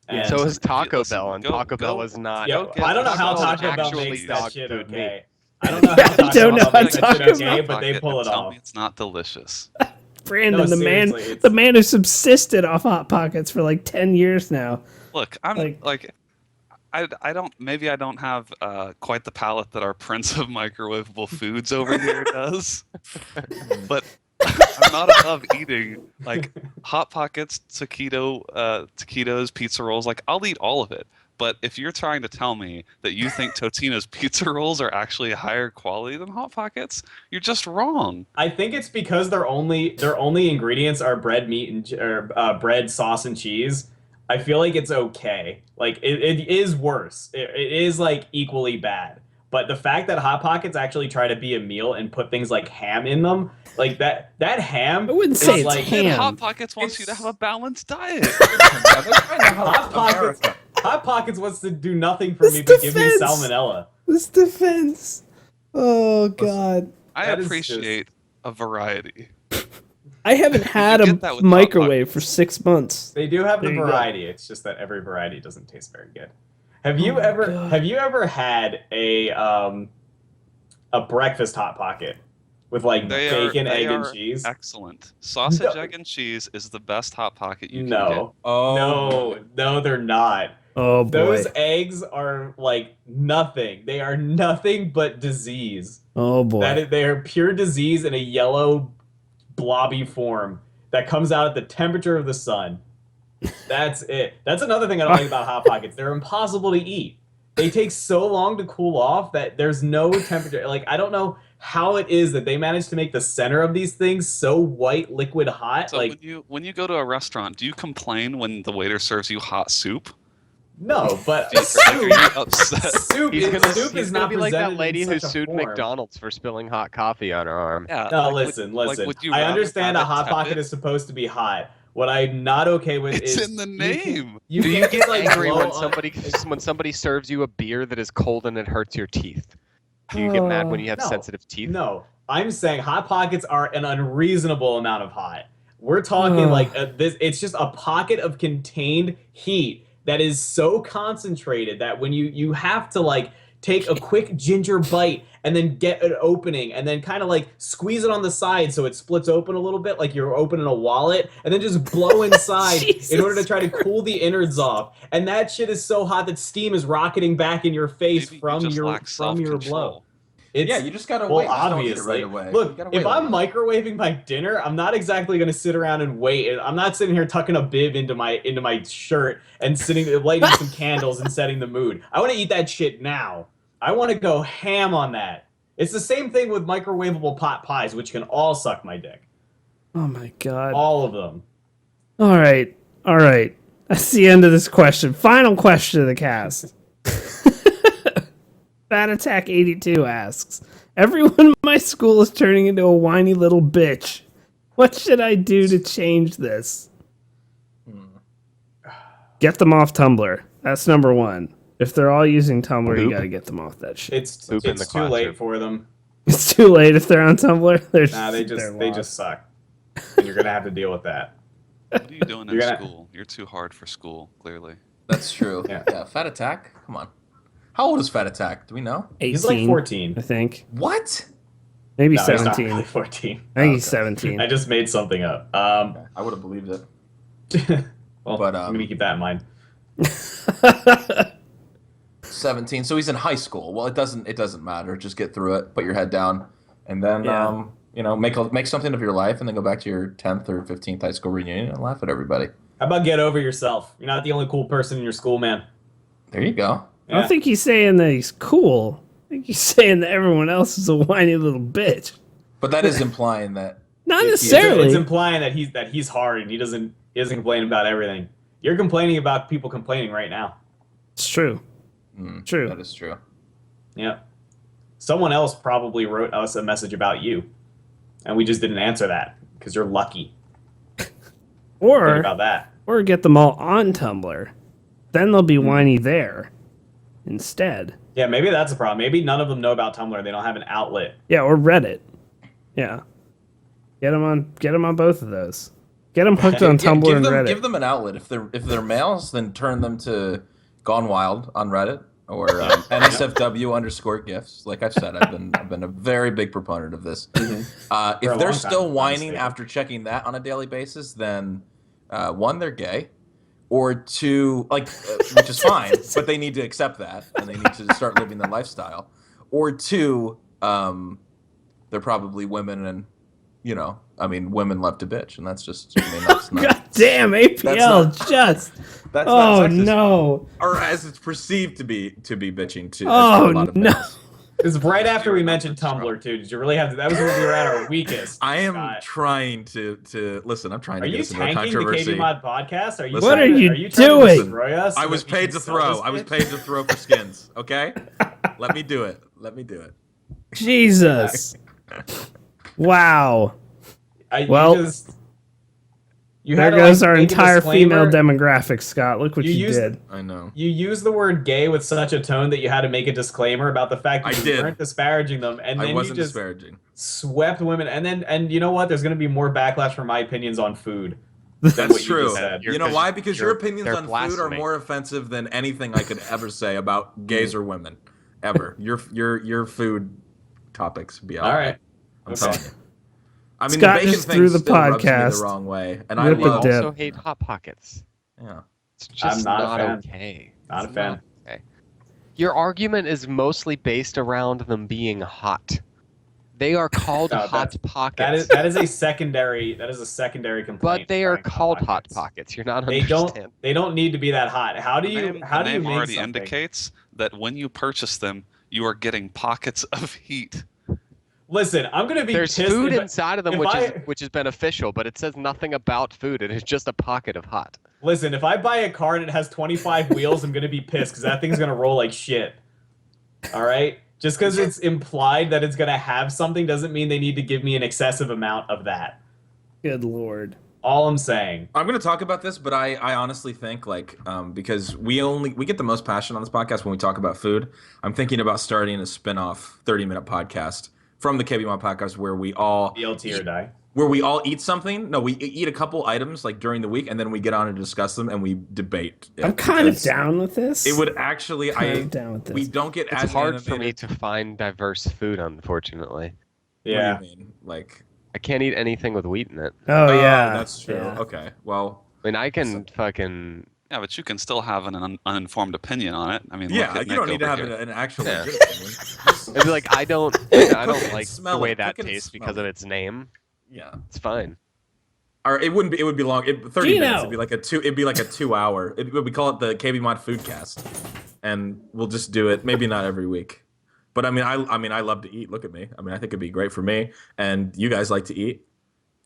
And So is Taco Listen, Bell, and go- Taco Bell go- is not. yeah, Go get I don't know how Taco Bell Taco Bell actually makes that dog shit food okay. meat. I don't know how Taco don't know Bell how makes that Taco shit Bell- okay, but they pull it tell off. me it's not delicious. Brandon, No, the man, seriously, it's- the man who subsisted off Hot Pockets for like 10 years now. Look, I'm Like- I don't maybe I don't have quite the palate that our Prince of Microwavable Foods over here does, but I'm not above eating like Hot Pockets, taquitos, pizza rolls. Like I'll eat all of it. But if you're trying to tell me that you think Totino's pizza rolls are actually higher quality than Hot Pockets, you're just wrong. I think it's because their only ingredients are bread, meat, and bread, sauce, and cheese. I feel like it's okay. Like it is worse. It is like equally bad. But the fact that Hot Pockets actually try to be a meal and put things like ham in them, like that ham. I wouldn't is say it's like ham. Hot Pockets wants you to have a balanced diet. Hot Pockets. Hot Pockets wants to do nothing for This me but give me defense. salmonella. This defense. Oh God, I That is appreciate a variety. I haven't had get a that with Hot microwave Pockets. for 6 months. They do have the There you go. variety. It's just that every variety doesn't taste very good. Have you Oh my ever God. have you ever had a breakfast Hot Pocket with like bacon, egg, and cheese? Excellent. Sausage, No. egg, and cheese is the best Hot Pocket you can No. Oh No, they're not. Oh boy. Those eggs are like nothing. They are nothing but disease. Oh boy. They are pure disease in a yellow blobby form that comes out at the temperature of the sun. That's it. That's another thing I don't like about Hot Pockets. They're impossible to eat. They take so long to cool off that there's no temperature. Like I don't know how it is that they managed to make the center of these things so white, liquid hot. So Like, when you go to a restaurant, do you complain when the waiter serves you hot soup? no, but Like, are you upset? soup He's is gonna not be like that presented lady in who such a sued form. McDonald's for spilling hot coffee on her arm. Yeah. No, like, listen. would you I rather understand have a it hot pocket tepid? is supposed to be hot. What I'm not okay with It's is in the you name. You Do you can't get just, like, angry blow when on- somebody serves you a beer that is cold and it hurts your teeth? Do you get mad when you have No, sensitive teeth? No, I'm saying hot pockets are an unreasonable amount of hot. We're talking like this. It's just a pocket of contained heat that is so concentrated that when you have to like take a quick ginger bite and then get an opening and then kind of like squeeze it on the side so it splits open a little bit like you're opening a wallet and then just blow inside in order to try to cool the innards off. And that shit is so hot that steam is rocketing back in your face Maybe you from just your lack blow. self-control. Yeah, you just gotta well, wait. Just don't eat it obviously. right away. You Look, gotta wait if a I'm little. microwaving my dinner, I'm not exactly going to sit around and wait. I'm not sitting here tucking a bib into my shirt and lighting some candles and setting the mood. I want to eat that shit now. I want to go ham on that. It's the same thing with microwavable pot pies, which can all suck my dick. Oh my god. All of them. All right. That's the end of this question. Final question of the cast. Fat Attack 82 asks, everyone in my school is turning into a whiny little bitch. What should I do to change this? Get them off Tumblr. That's number one. If they're all using Tumblr, you Poop. gotta get them off that shit. It's Poop in the too classroom. late for them. It's too late if they're on Tumblr. They're Nah, they they're just lost. suck. And you're gonna have to deal with that. What are you doing in You're gonna- school? You're too hard for school, clearly. That's true. Yeah. Yeah. Fat Attack. Come on. How old is Fat Attack? Do we know? 18, He's like 14. I think. What? Maybe No, he's not 17. really 14. I think he's Okay. 17. I just made something up. Okay. I would have believed it. Well, But, I'm gonna keep that in mind. 17. So he's in high school. Well, it doesn't matter. Just get through it. Put your head down, and then Yeah. make something of your life, and then go back to your 10th or 15th high school reunion and laugh at everybody. How about get over yourself? You're not the only cool person in your school, man. There you go. I don't think he's saying that he's cool. I think he's saying that everyone else is a whiny little bitch. But that is implying that. Not It's- necessarily. It's implying that he's hard and he doesn't complain about everything. You're complaining about people complaining right now. It's true. True. That is true. Yeah. Someone else probably wrote us a message about you, and we just didn't answer that because you're lucky. Think Or about that. get them all on Tumblr. Then they'll be whiny there instead. Yeah, maybe that's a problem. Maybe none of them know about Tumblr. They don't have an outlet. Yeah, or Reddit. Yeah. Get them on both of those. Get them hooked on Yeah, Tumblr and Reddit. give them an outlet. If they're males, then turn them to Gone Wild on Reddit or NSFW_gifts. Like I've said, I've been a very big proponent of this. For a If long they're time, still whining honestly. after checking that on a daily basis, then one, they're gay, or two, which is fine, but they need to accept that and they need to start living their lifestyle. Or two, they're probably women and. Women love to bitch, and that's just. That's not. God damn, APL That's just. That's Oh not sexist. no. Or as it's perceived to be bitching too. Oh a lot of no. males. It's right after we You're mentioned not Tumblr too. Did you really have to? That was when we were at our weakest. I am Scott. trying to listen. I'm trying Are to get you us into a tanking the controversy. KBMOD podcast? Are you? Listen. What are you trying to doing? destroy us so I was that we paid can to sell throw. this I was bitch? paid to throw for skins. Okay, let me do it. Let me do it. Jesus. Wow. You Well, you There had to, goes like, our make a entire female disclaimer. demographic, Scott. Look what You you used- did. I know. You used the word gay with such a tone that you had to make a disclaimer about the fact that I you did. weren't disparaging them, and I then wasn't you just disparaging. swept women. And you know what? There's going to be more backlash for my opinions on food. That's what you true. just said. You know why? Because your opinions they're on food are blasphemy. more offensive than anything I could ever say about gays or women, ever. Your food topics be All right. I'm Okay. telling you. I mean, Scott the bacon just thing threw the still rubs me podcast. the wrong way, and Rip I a love. dip. also hate Hot Pockets. Yeah. It's just not a not, fan. okay. Not a It's fan. okay. Your argument is mostly based around them being hot. They are called No, Hot Pockets. That is a secondary complaint. but they are regarding called Hot Pockets. You're not They understanding. don't need to be that hot. How do you The how do you name make already something? indicates that when you purchase them, you are getting pockets of heat. Listen, I'm gonna be There's pissed. food if- inside of them, if which is beneficial, but it says nothing about food. It is just a pocket of hot. Listen, if I buy a car and it has 25 wheels, I'm gonna be pissed because that thing's gonna roll like shit. All right? Just because it's implied that it's gonna have something doesn't mean they need to give me an excessive amount of that. Good lord. All I'm saying. I'm going to talk about this, but I honestly think like because we get the most passion on this podcast when we talk about food. I'm thinking about starting a spin-off 30-minute podcast from the KBMOD podcast where we all BLT or die. where we all eat something. No, we eat a couple items like during the week, and then we get on and discuss them and we debate. I'm kind of Because down with this. It would actually I'm down with this. we don't get It's as hard for me animated. to find diverse food, unfortunately. Yeah. What do you mean? Like I can't eat anything with wheat in it. Oh yeah, that's true. Yeah. Okay, well, I mean, I can fucking. Yeah, but you can still have an uninformed opinion on it. I mean, yeah, look at you Nick don't need to over have here. an actual Yeah. legit opinion. It'd be like I don't and like smell the way it. that Cook it and tastes smell because it. of its name. Yeah. It's fine. Or it wouldn't be. It would be long. 30 Gino! minutes. It'd be like a 2. It'd be like a 2-hour. We call it the KBMOD Foodcast, and we'll just do it. Maybe not every week, but I mean, I love to eat. Look at me. I mean, I think it'd be great for me, and you guys like to eat,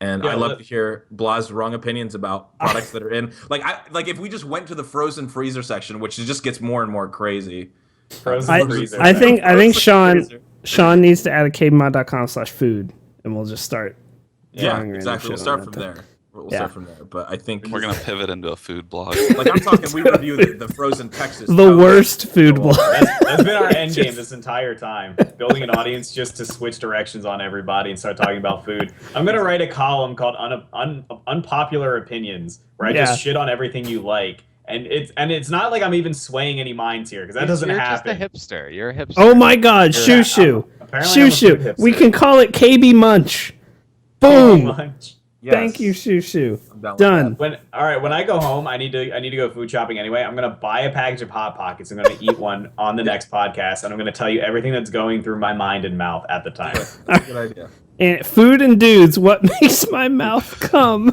and Yeah, I love to hear Blah's wrong opinions about products that are in. Like if we just went to the frozen freezer section, which just gets more and more crazy. Frozen freezer. I think Frozen Sean freezer. needs to add a kbmod.com/food, and we'll just start. Yeah, drawing random exactly. We'll shit start on from that. there. We'll Yeah. start from there. But I think We're gonna pivot into a food blog. like I'm talking. We review the frozen Texas. The toast. worst food blog. That's been our end game this entire time. Building an audience just to switch directions on everybody and start talking about food. I'm gonna write a column called Unpopular Opinions, where I Yeah. just shit on everything you like. And it's not like I'm even swaying any minds here, because that doesn't You're happen. just a hipster. You're a hipster. Oh my God, Yeah, shoo shoo, apparently shoo I'm a shoo. food We hipster. can call it KB Munch. Too Boom. much. Yes. Thank you, shoo shoo. I'm down with Done. When I go home, I need to go food shopping anyway. I'm gonna buy a package of Hot Pockets. I'm gonna eat one on the next podcast, and I'm gonna tell you everything that's going through my mind and mouth at the time. that. Good idea. And food and dudes, what makes my mouth come?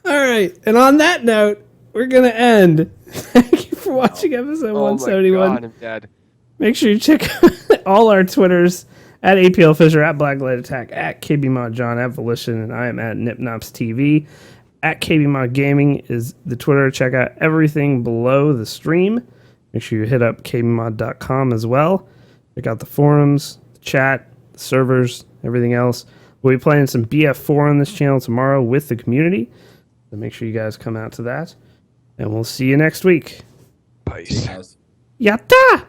All right, and on that note, we're gonna end. Thank you for watching episode Oh my 171. God, I'm dead. Make sure you check out all our Twitters at APL Fisher, at Blacklight Attack, at KBMod John, at Volition, and I am at NipNops TV. At KBMod Gaming is the Twitter. Check out everything below the stream. Make sure you hit up kbmod.com as well. Check out the forums, the chat, the servers, everything else. We'll be playing some BF4 on this channel tomorrow with the community. So make sure you guys come out to that. And we'll see you next week. Peace. Guys. Yatta!